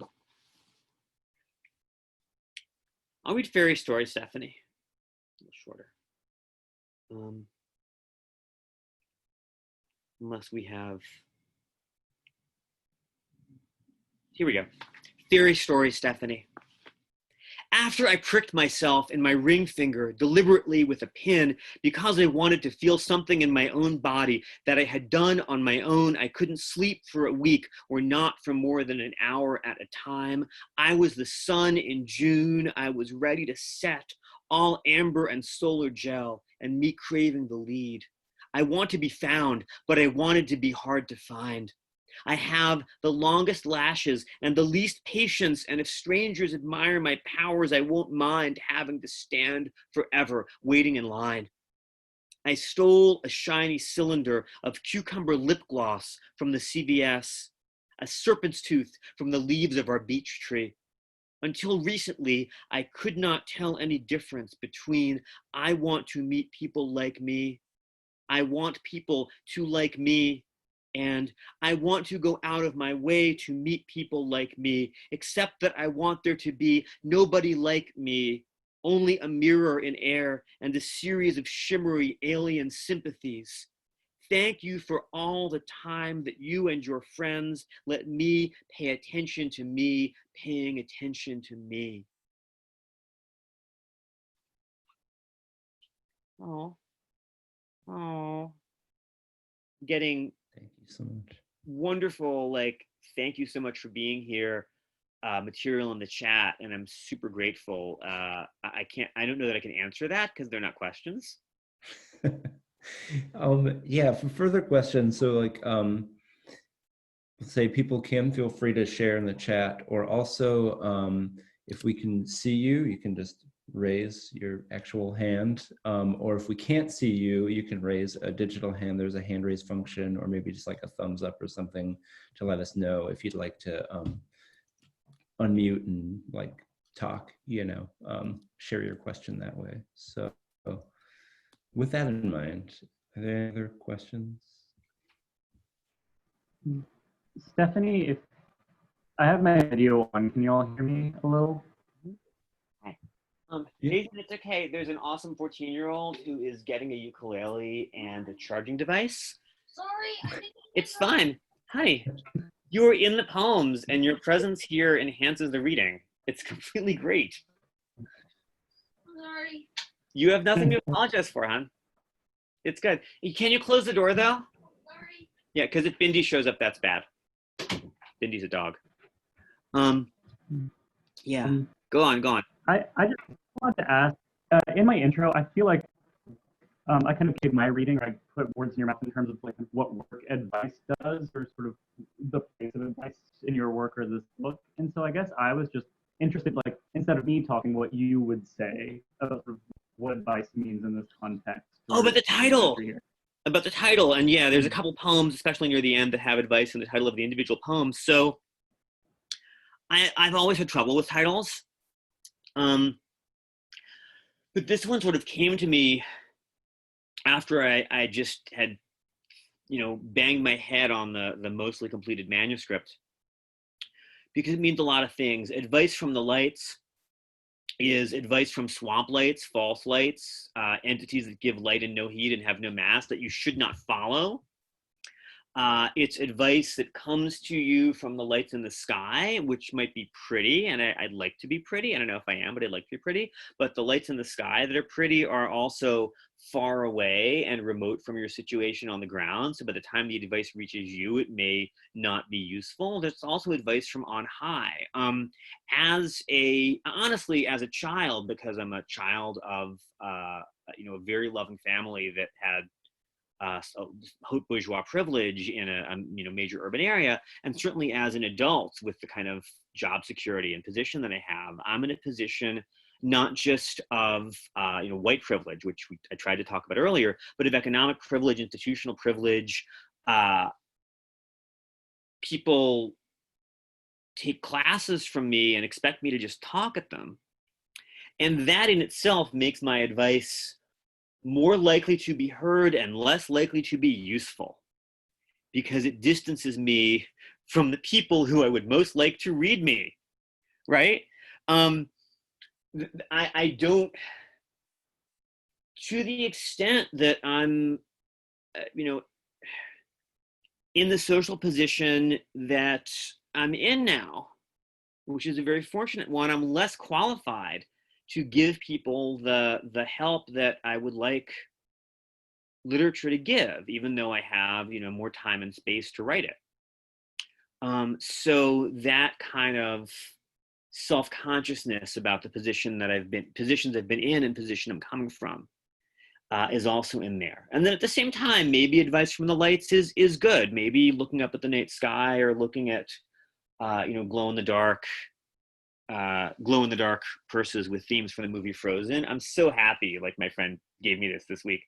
read Fairy Story, Stephanie. A little shorter. Unless we have... Here we go. Fairy Story, Stephanie. After I pricked myself in my ring finger deliberately with a pin because I wanted to feel something in my own body that I had done on my own, I couldn't sleep for a week or not for more than an hour at a time. I was the sun in June. I was ready to set, all amber and solar gel, and me craving the lead. I want to be found, but I wanted to be hard to find. I have the longest lashes and the least patience, and if strangers admire my powers, I won't mind having to stand forever waiting in line. I stole a shiny cylinder of cucumber lip gloss from the CVS, a serpent's tooth from the leaves of our beech tree. Until recently, I could not tell any difference between I want to meet people like me, I want people to like me, and I want to go out of my way to meet people like me, except that I want there to be nobody like me, only a mirror in air and a series of shimmery alien sympathies. Thank you for all the time that you and your friends let me pay attention to me, paying attention to me. Oh, getting Thank you so much. wonderful, like, thank you so much for being here, material in the chat, and I'm super grateful. I don't know that I can answer that because they're not questions. Yeah, for further questions, so like say people can feel free to share in the chat, or also if we can see you, you can just raise your actual hand, or if we can't see you, you can raise a digital hand. There's a hand raise function, or maybe just like a thumbs up or something to let us know if you'd like to unmute and like talk, share your question that way. So with that in mind, are there any other questions? Stephanie, if I have my video on, can you all hear me a little? Jason, it's okay. There's an awesome 14-year-old who is getting a ukulele and a charging device. Sorry. It's fine. Hi. You are in the poems, and your presence here enhances the reading. It's completely great. Sorry. You have nothing to apologize for, hon. It's good. Can you close the door, though? Sorry. Yeah, because if Bindi shows up, that's bad. Bindi's a dog. Yeah. Go on. I just wanted to ask, in my intro, I feel like I kind of gave my reading, or I put words in your mouth in terms of like what work advice does, or sort of the place of advice in your work or this book. And so I guess I was just interested, like, instead of me talking, what you would say about sort of what advice means in this context. Oh, but the title. Here. About the title. And yeah, there's a couple poems, especially near the end, that have advice in the title of the individual poems. So I've always had trouble with titles. But this one sort of came to me after I just had, banged my head on the mostly completed manuscript, because it means a lot of things. Advice from the lights is advice from swamp lights, false lights, entities that give light and no heed and have no mass, that you should not follow. It's advice that comes to you from the lights in the sky, which might be pretty, and I'd like to be pretty. I don't know if I am, but I'd like to be pretty. But the lights in the sky that are pretty are also far away and remote from your situation on the ground. So by the time the advice reaches you, it may not be useful. There's also advice from on high. Honestly, as a child, because I'm a child of a very loving family that had haute bourgeois privilege in a major urban area, and certainly as an adult with the kind of job security and position that I have, I'm in a position not just of white privilege, which I tried to talk about earlier, but of economic privilege, institutional privilege. People take classes from me and expect me to just talk at them, and that in itself makes my advice more likely to be heard and less likely to be useful, because it distances me from the people who I would most like to read me, right? I don't, to the extent that I'm, in the social position that I'm in now, which is a very fortunate one, I'm less qualified to give people the help that I would like literature to give, even though I have, more time and space to write it. So that kind of self-consciousness about the positions I've been in and position I'm coming from is also in there. And then at the same time, maybe advice from the lights is good. Maybe looking up at the night sky, or looking at, glow in the dark purses with themes from the movie Frozen. I'm so happy, like my friend gave me this week.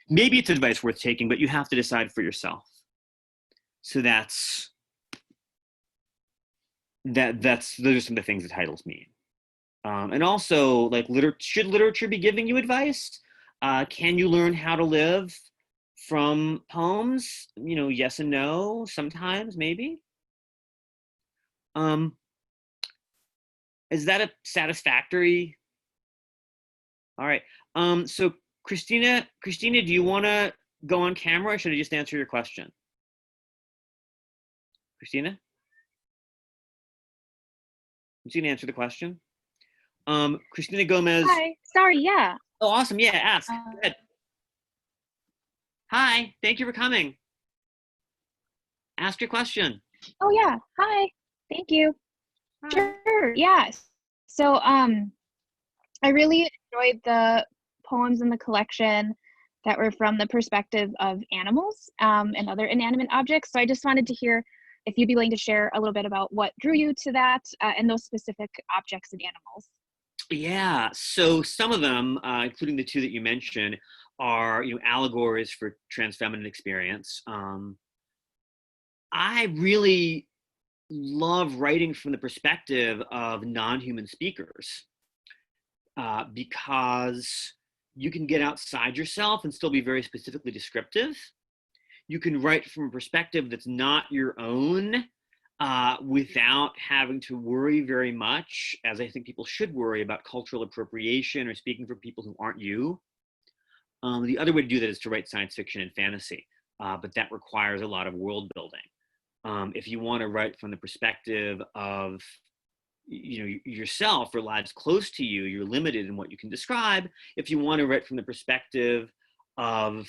Maybe it's advice worth taking, but you have to decide for yourself. So those are some of the things the titles mean. And also, like, should literature be giving you advice? Can you learn how to live from poems? Yes and no, sometimes, maybe. Is that a satisfactory? All right. So Kristina, do you want to go on camera, or should I just answer your question? Kristina? I'm just gonna answer the question. Kristina Gomez. Hi, sorry, yeah. Oh, awesome. Yeah, ask. Go ahead. Hi, thank you for coming. Ask your question. Oh yeah, hi, thank you. Hi. Sure, yeah. So I really enjoyed the poems in the collection that were from the perspective of animals and other inanimate objects. So I just wanted to hear if you'd be willing to share a little bit about what drew you to that and those specific objects and animals. Yeah, so some of them, including the two that you mentioned, are allegories for trans feminine experience. I really love writing from the perspective of non-human speakers, because you can get outside yourself and still be very specifically descriptive. You can write from a perspective that's not your own, without having to worry very much, as I think people should worry, about cultural appropriation or speaking for people who aren't you. The other way to do that is to write science fiction and fantasy, but that requires a lot of world building. If you want to write from the perspective of yourself or lives close to you, you're limited in what you can describe. If you want to write from the perspective of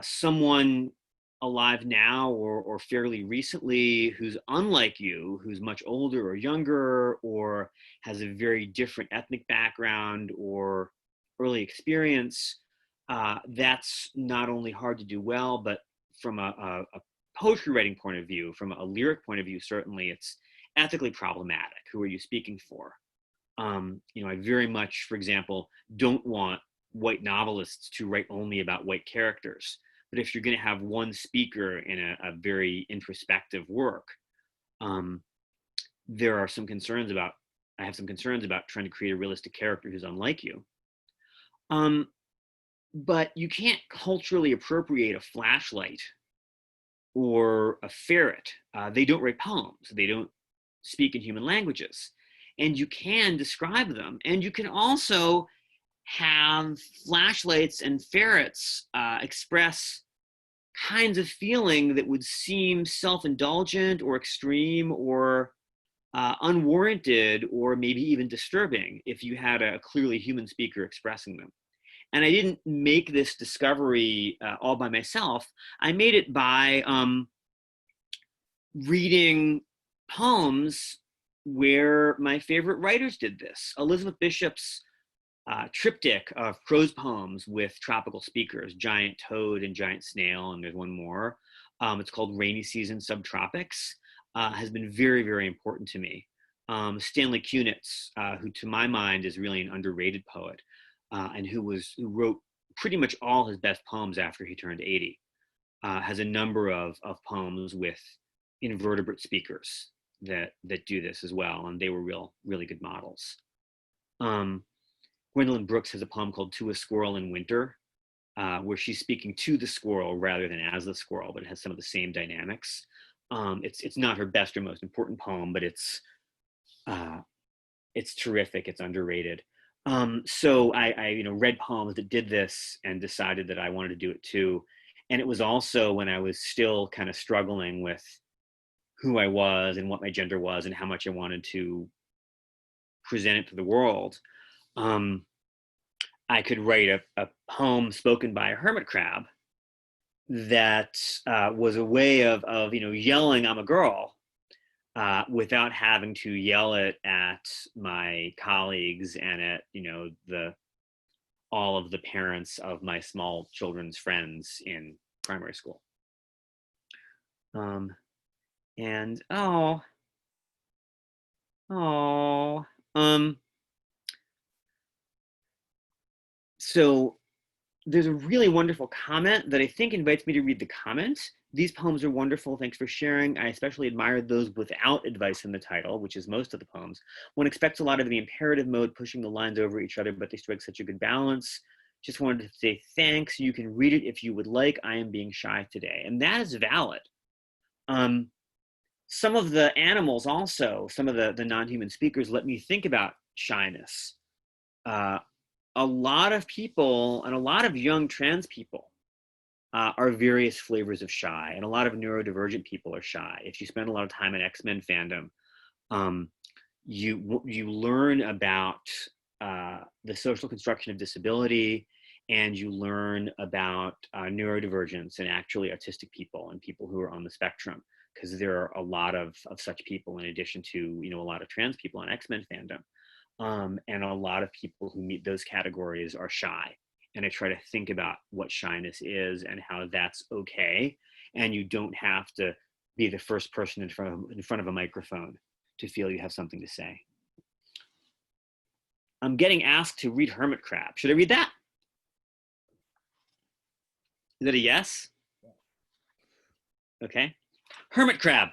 someone alive now or fairly recently who's unlike you, who's much older or younger, or has a very different ethnic background or early experience, that's not only hard to do well, but from a poetry writing point of view, from a lyric point of view, certainly it's ethically problematic. Who are you speaking for? I very much, for example, don't want white novelists to write only about white characters. But if you're going to have one speaker in a very introspective work, there are some concerns about, I have some concerns about trying to create a realistic character who's unlike you. But you can't culturally appropriate a flashlight or a ferret. They don't write poems. They don't speak in human languages. And you can describe them. And you can also have flashlights and ferrets express kinds of feeling that would seem self-indulgent or extreme or unwarranted or maybe even disturbing if you had a clearly human speaker expressing them. And I didn't make this discovery all by myself. I made it by reading poems where my favorite writers did this. Elizabeth Bishop's triptych of prose poems with tropical speakers, Giant Toad and Giant Snail, and there's one more. It's called Rainy Season Subtropics, has been very, very important to me. Stanley Kunitz, who to my mind is really an underrated poet, and who wrote pretty much all his best poems after he turned 80, has a number of poems with invertebrate speakers that do this as well, and they were really good models. Gwendolyn Brooks has a poem called To a Squirrel in Winter, where she's speaking to the squirrel rather than as the squirrel, but it has some of the same dynamics. It's not her best or most important poem, but it's terrific. It's underrated. So I read poems that did this and decided that I wanted to do it too. And it was also when I was still kind of struggling with who I was and what my gender was and how much I wanted to present it to the world. I could write a poem spoken by a hermit crab that was a way of yelling, "I'm a girl," without having to yell it at my colleagues and at all of the parents of my small children's friends in primary school. So there's a really wonderful comment that I think invites me to read the comment. These poems are wonderful. Thanks for sharing. I especially admired those without advice in the title, which is most of the poems. One expects a lot of the imperative mode, pushing the lines over each other, but they strike such a good balance. Just wanted to say thanks. You can read it if you would like. I am being shy today. And that is valid. Some of the animals also, some of the non-human speakers let me think about shyness. A lot of people and a lot of young trans people are various flavors of shy, and a lot of neurodivergent people are shy. If you spend a lot of time in X-Men fandom, you learn about the social construction of disability, and you learn about neurodivergence and actually autistic people and people who are on the spectrum, because there are a lot of such people in addition to a lot of trans people in X-Men fandom. And a lot of people who meet those categories are shy. And I try to think about what shyness is and how that's okay. And you don't have to be the first person in front of a microphone to feel you have something to say. I'm getting asked to read Hermit Crab. Should I read that? Is that a yes? Okay. Hermit Crab.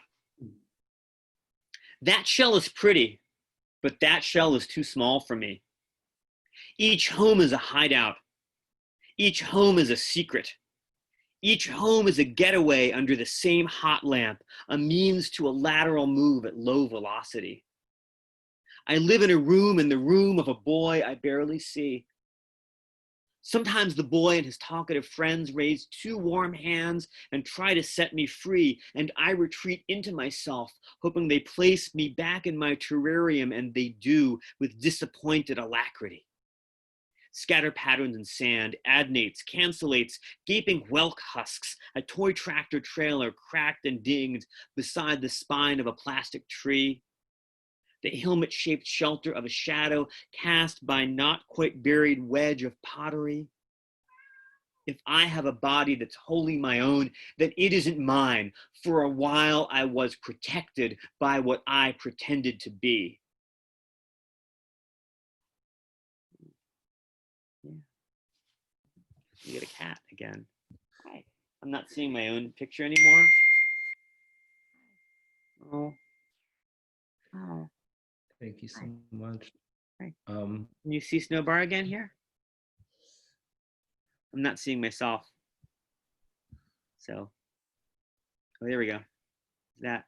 That shell is pretty, but that shell is too small for me. Each home is a hideout. Each home is a secret. Each home is a getaway under the same hot lamp, a means to a lateral move at low velocity. I live in the room of a boy I barely see. Sometimes the boy and his talkative friends raise two warm hands and try to set me free, and I retreat into myself, hoping they place me back in my terrarium, and they do with disappointed alacrity. Scatter patterns in sand, adnates, cancellates, gaping whelk husks, a toy tractor trailer cracked and dinged beside the spine of a plastic tree. The helmet-shaped shelter of a shadow cast by not quite buried wedge of pottery. If I have a body that's wholly my own, then it isn't mine. For a while I was protected by what I pretended to be. You get a cat again. Hi. I'm not seeing my own picture anymore. Oh. Oh. Thank you so much. Hi. Um, Can you see Snowbar again here? I'm not seeing myself. So, oh, there we go. That,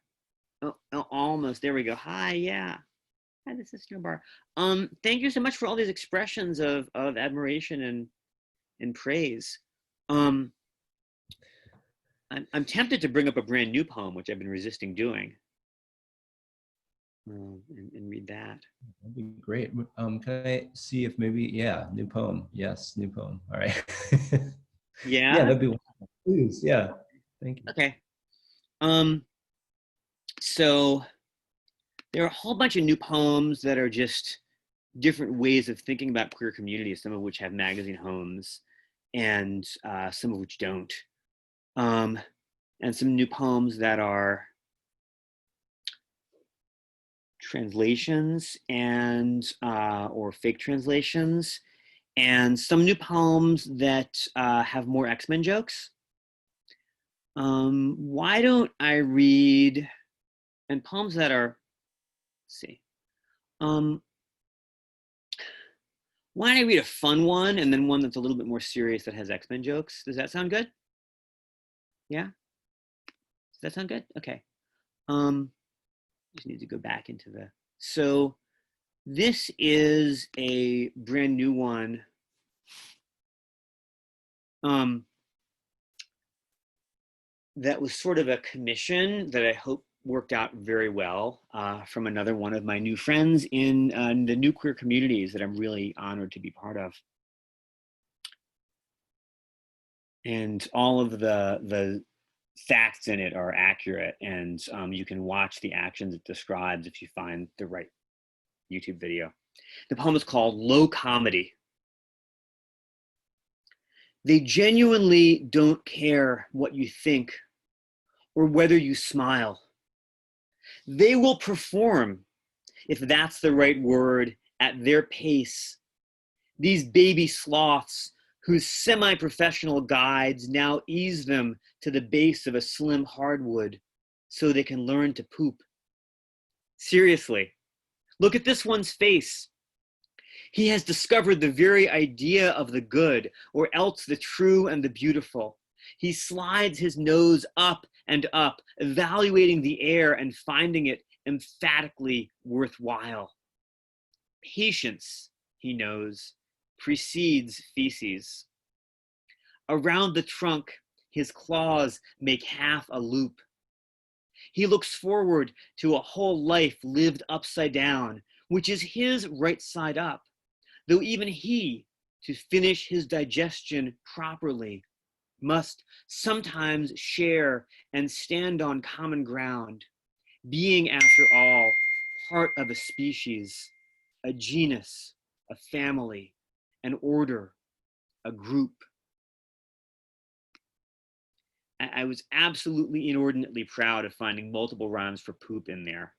oh, almost, there we go. Hi, yeah. Hi, this is Snowbar. Thank you so much for all these expressions of admiration and praise. I'm tempted to bring up a brand new poem, which I've been resisting doing, and read that. That'd be great. Can I see if maybe, yeah, new poem. Yes, new poem. All right. Yeah? Yeah, that'd be wonderful. Please, yeah. Thank you. Okay. So there are a whole bunch of new poems that are just different ways of thinking about queer communities, some of which have magazine homes and some of which don't. And some new poems that are translations and or fake translations, and some new poems that have more X-Men jokes. Why don't I read, and poems that are, let's see, why don't I read a fun one and then one that's a little bit more serious that has X-Men jokes? Does that sound good? Yeah? Does that sound good? Okay. Just need to go back into the, so this is a brand new one. That was sort of a commission that I hope worked out very well from another one of my new friends in the new queer communities that I'm really honored to be part of. And all of the facts in it are accurate, and you can watch the actions it describes if you find the right YouTube video. The poem is called Low Comedy. They genuinely don't care what you think or whether you smile. They will perform, if that's the right word, at their pace. These baby sloths whose semi-professional guides now ease them to the base of a slim hardwood so they can learn to poop. Seriously, look at this one's face. He has discovered the very idea of the good, or else the true and the beautiful. He slides his nose up and up, evaluating the air and finding it emphatically worthwhile. Patience, he knows, precedes feces. Around the trunk, his claws make half a loop. He looks forward to a whole life lived upside down, which is his right side up, though even he, to finish his digestion properly, must sometimes share and stand on common ground, being, after all, part of a species, a genus, a family, an order, a group. I was absolutely inordinately proud of finding multiple rhymes for poop in there.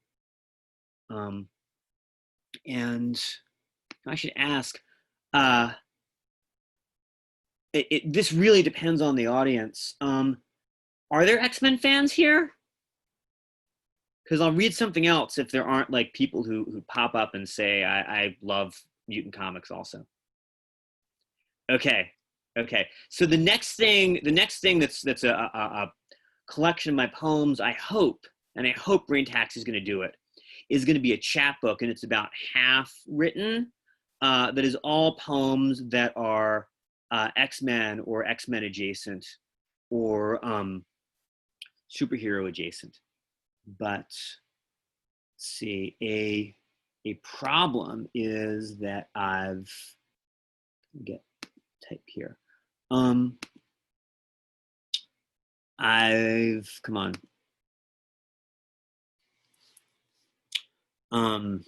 And I should ask, this really depends on the audience. Are there X-Men fans here? Because I'll read something else if there aren't like people who pop up and say, I love mutant comics also. Okay. So the next thing that's a collection of my poems, I hope Brain Tax is going to do it, is going to be a chapbook, and it's about half written. That is all poems that are X-Men or X-Men adjacent or superhero adjacent. But let's see, a problem is that I've type here. Come on. I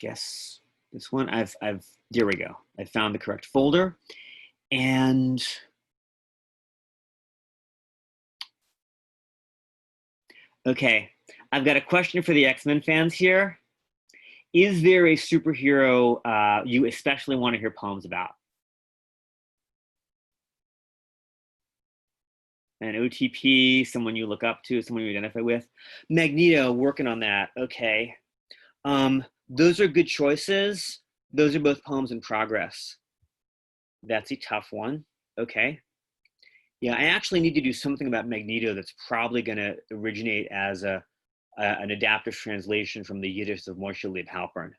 guess this one, there we go. I found the correct folder. And okay, I've got a question for the X-Men fans here. Is there a superhero you especially want to hear poems about? An OTP, someone you look up to, someone you identify with. Magneto, working on that. Okay. Those are good choices. Those are both poems in progress. That's a tough one. Okay. Yeah, I actually need to do something about Magneto that's probably going to originate as an adaptive translation from the Yiddish of Moshe Leib Halpern.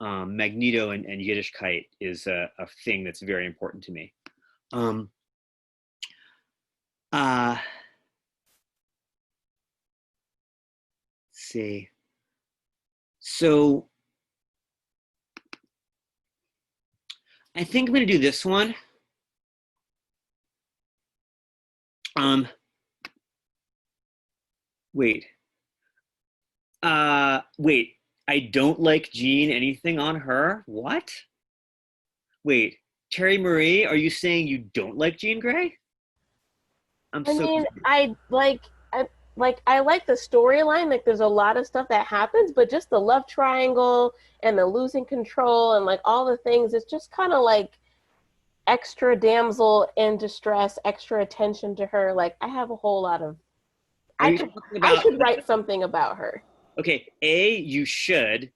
Magneto and Yiddishkeit is a thing that's very important to me. Let's see. So I think I'm going to do this one. Wait. Wait. I don't like Jean. Anything on her? What? Wait. Terry Marie, are you saying you don't like Jean Grey? I mean, I like the storyline. Like, there's a lot of stuff that happens, but just the love triangle and the losing control and like all the things, it's just kind of like extra damsel in distress, extra attention to her. Like, I have a whole lot of. I should write something about her. Okay, A, you should.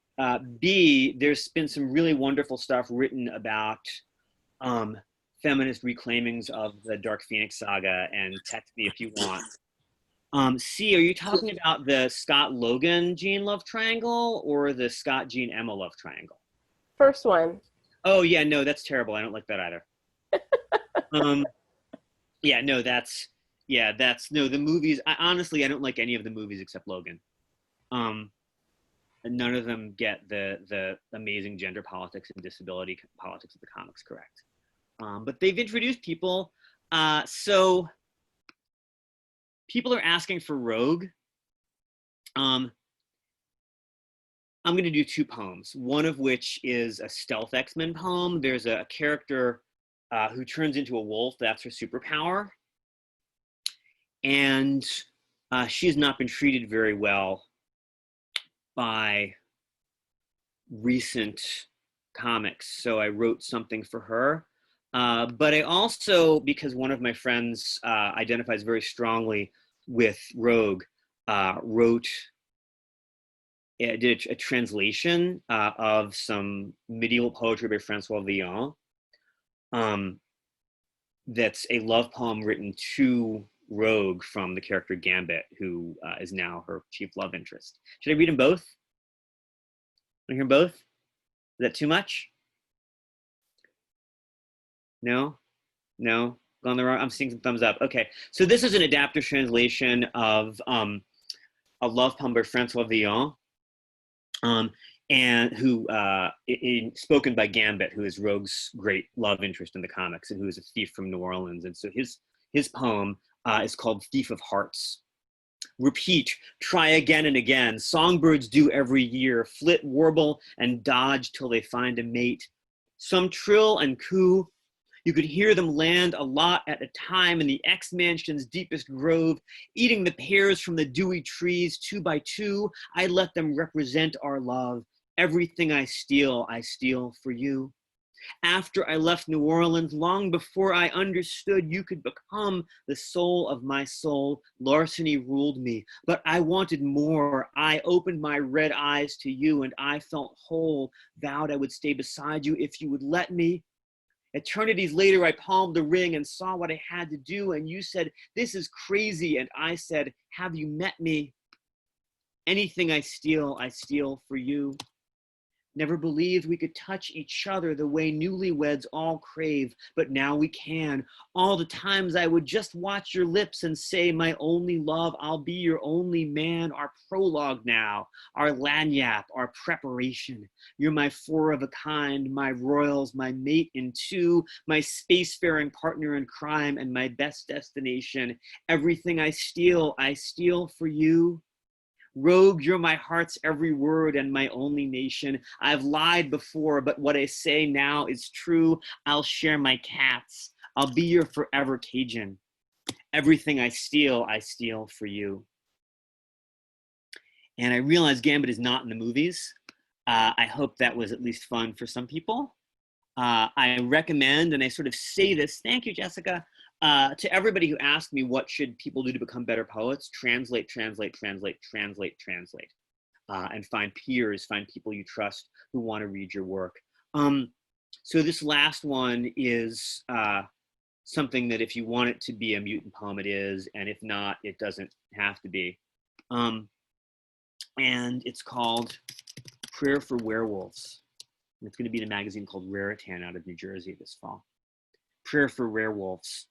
B, there's been some really wonderful stuff written about feminist reclaimings of the Dark Phoenix saga, and text me if you want. C, are you talking about the Scott Logan Jean love triangle or the Scott Jean Emma love triangle? First one. Oh yeah, no, that's terrible. I don't like that either. Yeah, no, the movies. Honestly, I don't like any of the movies except Logan. None of them get the amazing gender politics and disability politics of the comics correct. But they've introduced people. So people are asking for Rogue. I'm going to do two poems, one of which is a stealth X-Men poem. There's a character who turns into a wolf. That's her superpower. And she has not been treated very well by recent comics. So I wrote something for her. But I also, because one of my friends identifies very strongly with Rogue, did a translation of some medieval poetry by Francois Villon. That's a love poem written to Rogue from the character Gambit, who is now her chief love interest. Should I read them both? Want to hear them both? Is that too much? No? No? Gone the wrong? I'm seeing some thumbs up. Okay, so this is an adaptive translation of a love poem by Francois Villon, and who spoken by Gambit, who is Rogue's great love interest in the comics, and who is a thief from New Orleans. And so his poem is called Thief of Hearts. Repeat, try again and again. Songbirds do every year, flit, warble, and dodge till they find a mate. Some trill and coo. You could hear them land a lot at a time in the X-Mansion's deepest grove, eating the pears from the dewy trees 2 by 2. I let them represent our love. Everything I steal for you. After I left New Orleans, long before I understood you could become the soul of my soul, larceny ruled me, but I wanted more. I opened my red eyes to you and I felt whole, vowed I would stay beside you if you would let me. Eternities later, I palmed the ring and saw what I had to do, and you said, this is crazy, and I said, have you met me? Anything I steal for you. Never believed we could touch each other the way newlyweds all crave, but now we can. All the times I would just watch your lips and say, my only love, I'll be your only man. Our prologue now, our lagniappe, our preparation. You're my 4 of a kind, my royals, my mate in 2, my spacefaring partner in crime, and my best destination. Everything I steal for you. Rogue, you're my heart's every word and my only nation. I've lied before, but what I say now is true. I'll share my cats. I'll be your forever Cajun. Everything I steal for you. And I realize Gambit is not in the movies. I hope that was at least fun for some people. I recommend, and I sort of say this, thank you, Jessica, to everybody who asked me what should people do to become better poets, translate, translate, translate, translate, translate, and find peers, find people you trust who want to read your work. So this last one is something that if you want it to be a mutant poem, it is, and if not, it doesn't have to be. And it's called Prayer for Werewolves. And it's going to be in a magazine called Raritan out of New Jersey this fall. Prayer for Werewolves.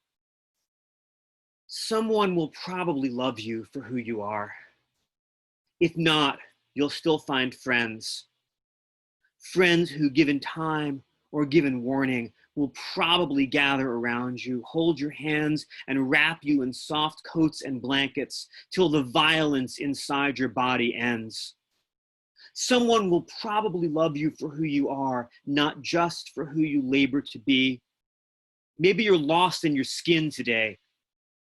Someone will probably love you for who you are. If not, you'll still find friends. Friends who, given time or given warning, will probably gather around you, hold your hands, and wrap you in soft coats and blankets till the violence inside your body ends. Someone will probably love you for who you are, not just for who you labor to be. Maybe you're lost in your skin today.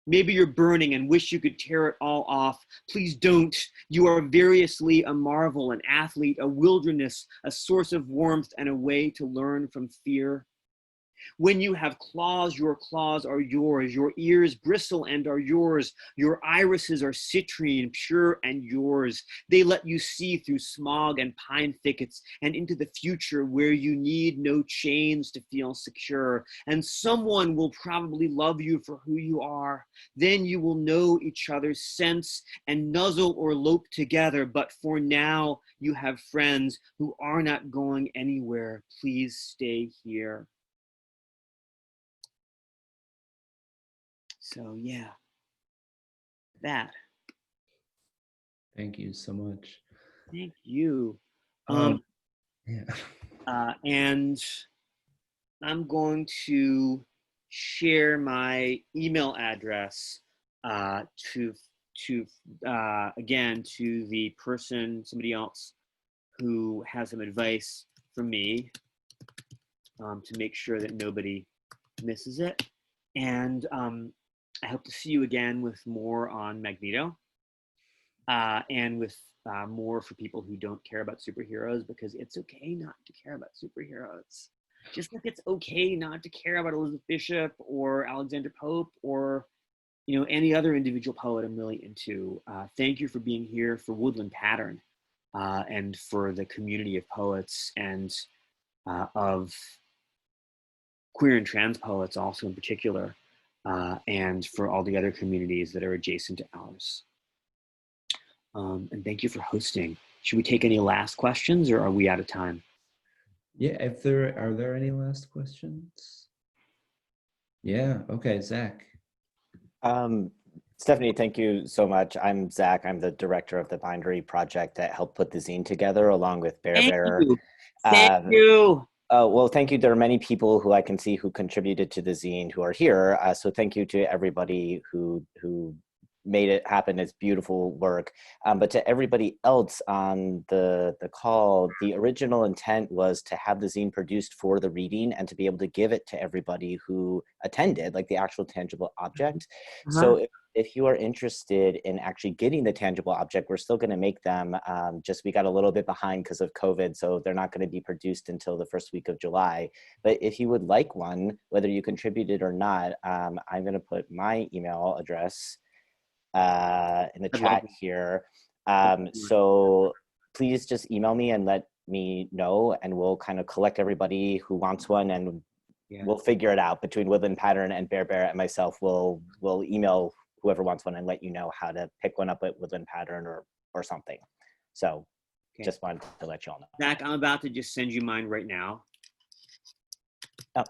Maybe you're burning and wish you could tear it all off. Please don't. You are variously a marvel, an athlete, a wilderness, a source of warmth, and a way to learn from fear. When you have claws, your claws are yours. Your ears bristle and are yours. Your irises are citrine, pure and yours. They let you see through smog and pine thickets and into the future where you need no chains to feel secure. And someone will probably love you for who you are. Then you will know each other's scents and nuzzle or lope together. But for now, you have friends who are not going anywhere. Please stay here. So yeah, that. Thank you so much. Thank you. Yeah. And I'm going to share my email address to again to the person, somebody else who has some advice from me to make sure that nobody misses it. And I hope to see you again with more on Magneto and with more for people who don't care about superheroes, because it's okay not to care about superheroes. Just like it's okay not to care about Elizabeth Bishop or Alexander Pope or any other individual poet I'm really into. Thank you for being here for Woodland Pattern and for the community of poets and of queer and trans poets also in particular. And for all the other communities that are adjacent to ours. And thank you for hosting. Should we take any last questions or are we out of time? Yeah, are there any last questions? Yeah, okay, Zach. Stephanie, thank you so much. I'm Zach. I'm the director of the Bindery project that helped put the zine together along with Bear Bear. Thank you. Well, thank you. There are many people who I can see who contributed to the zine who are here. So thank you to everybody who made it happen. It's beautiful work. But to everybody else on the call, the original intent was to have the zine produced for the reading and to be able to give it to everybody who attended, like the actual tangible object. So if you are interested in actually getting the tangible object, we're still going to make them. Just we got a little bit behind because of COVID, so they're not going to be produced until the first week of July. But if you would like one, whether you contributed or not, I'm going to put my email address in the chat here. So please just email me and let me know, and we'll kind of collect everybody who wants one, and we'll figure it out between Woodland Pattern and Bear Bear and myself. We'll email whoever wants one and let you know how to pick one up at Woodland Pattern or something. So just wanted to let you all know. Zach, I'm about to just send you mine right now. Oh.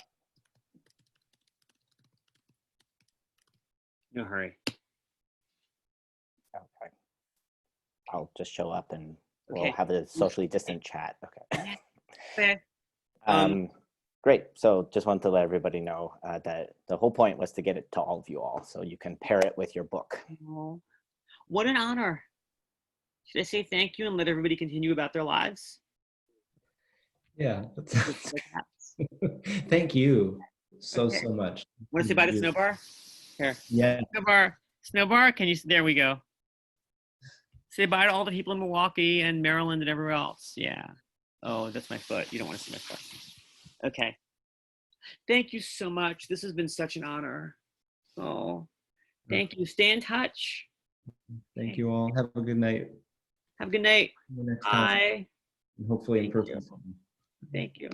No hurry. Okay. I'll just show up and we'll have a socially distant chat. Okay. Okay. Great. So just wanted to let everybody know that the whole point was to get it to all of you all so you can pair it with your book. Oh, what an honor. Should I say thank you and let everybody continue about their lives? Yeah. Thank you so much. Want to say bye to Snowbar? Here. Yeah. Snowbar, can you, there we go. Say bye to all the people in Milwaukee and Maryland and everywhere else. Yeah. Oh, that's my foot. You don't want to see my foot. Okay. Thank you so much. This has been such an honor. Oh, thank you. Stay in touch. Thank you all. Have a good night. Have a good night. See you next time. Bye. And hopefully in Thank person. you. soon. Thank you.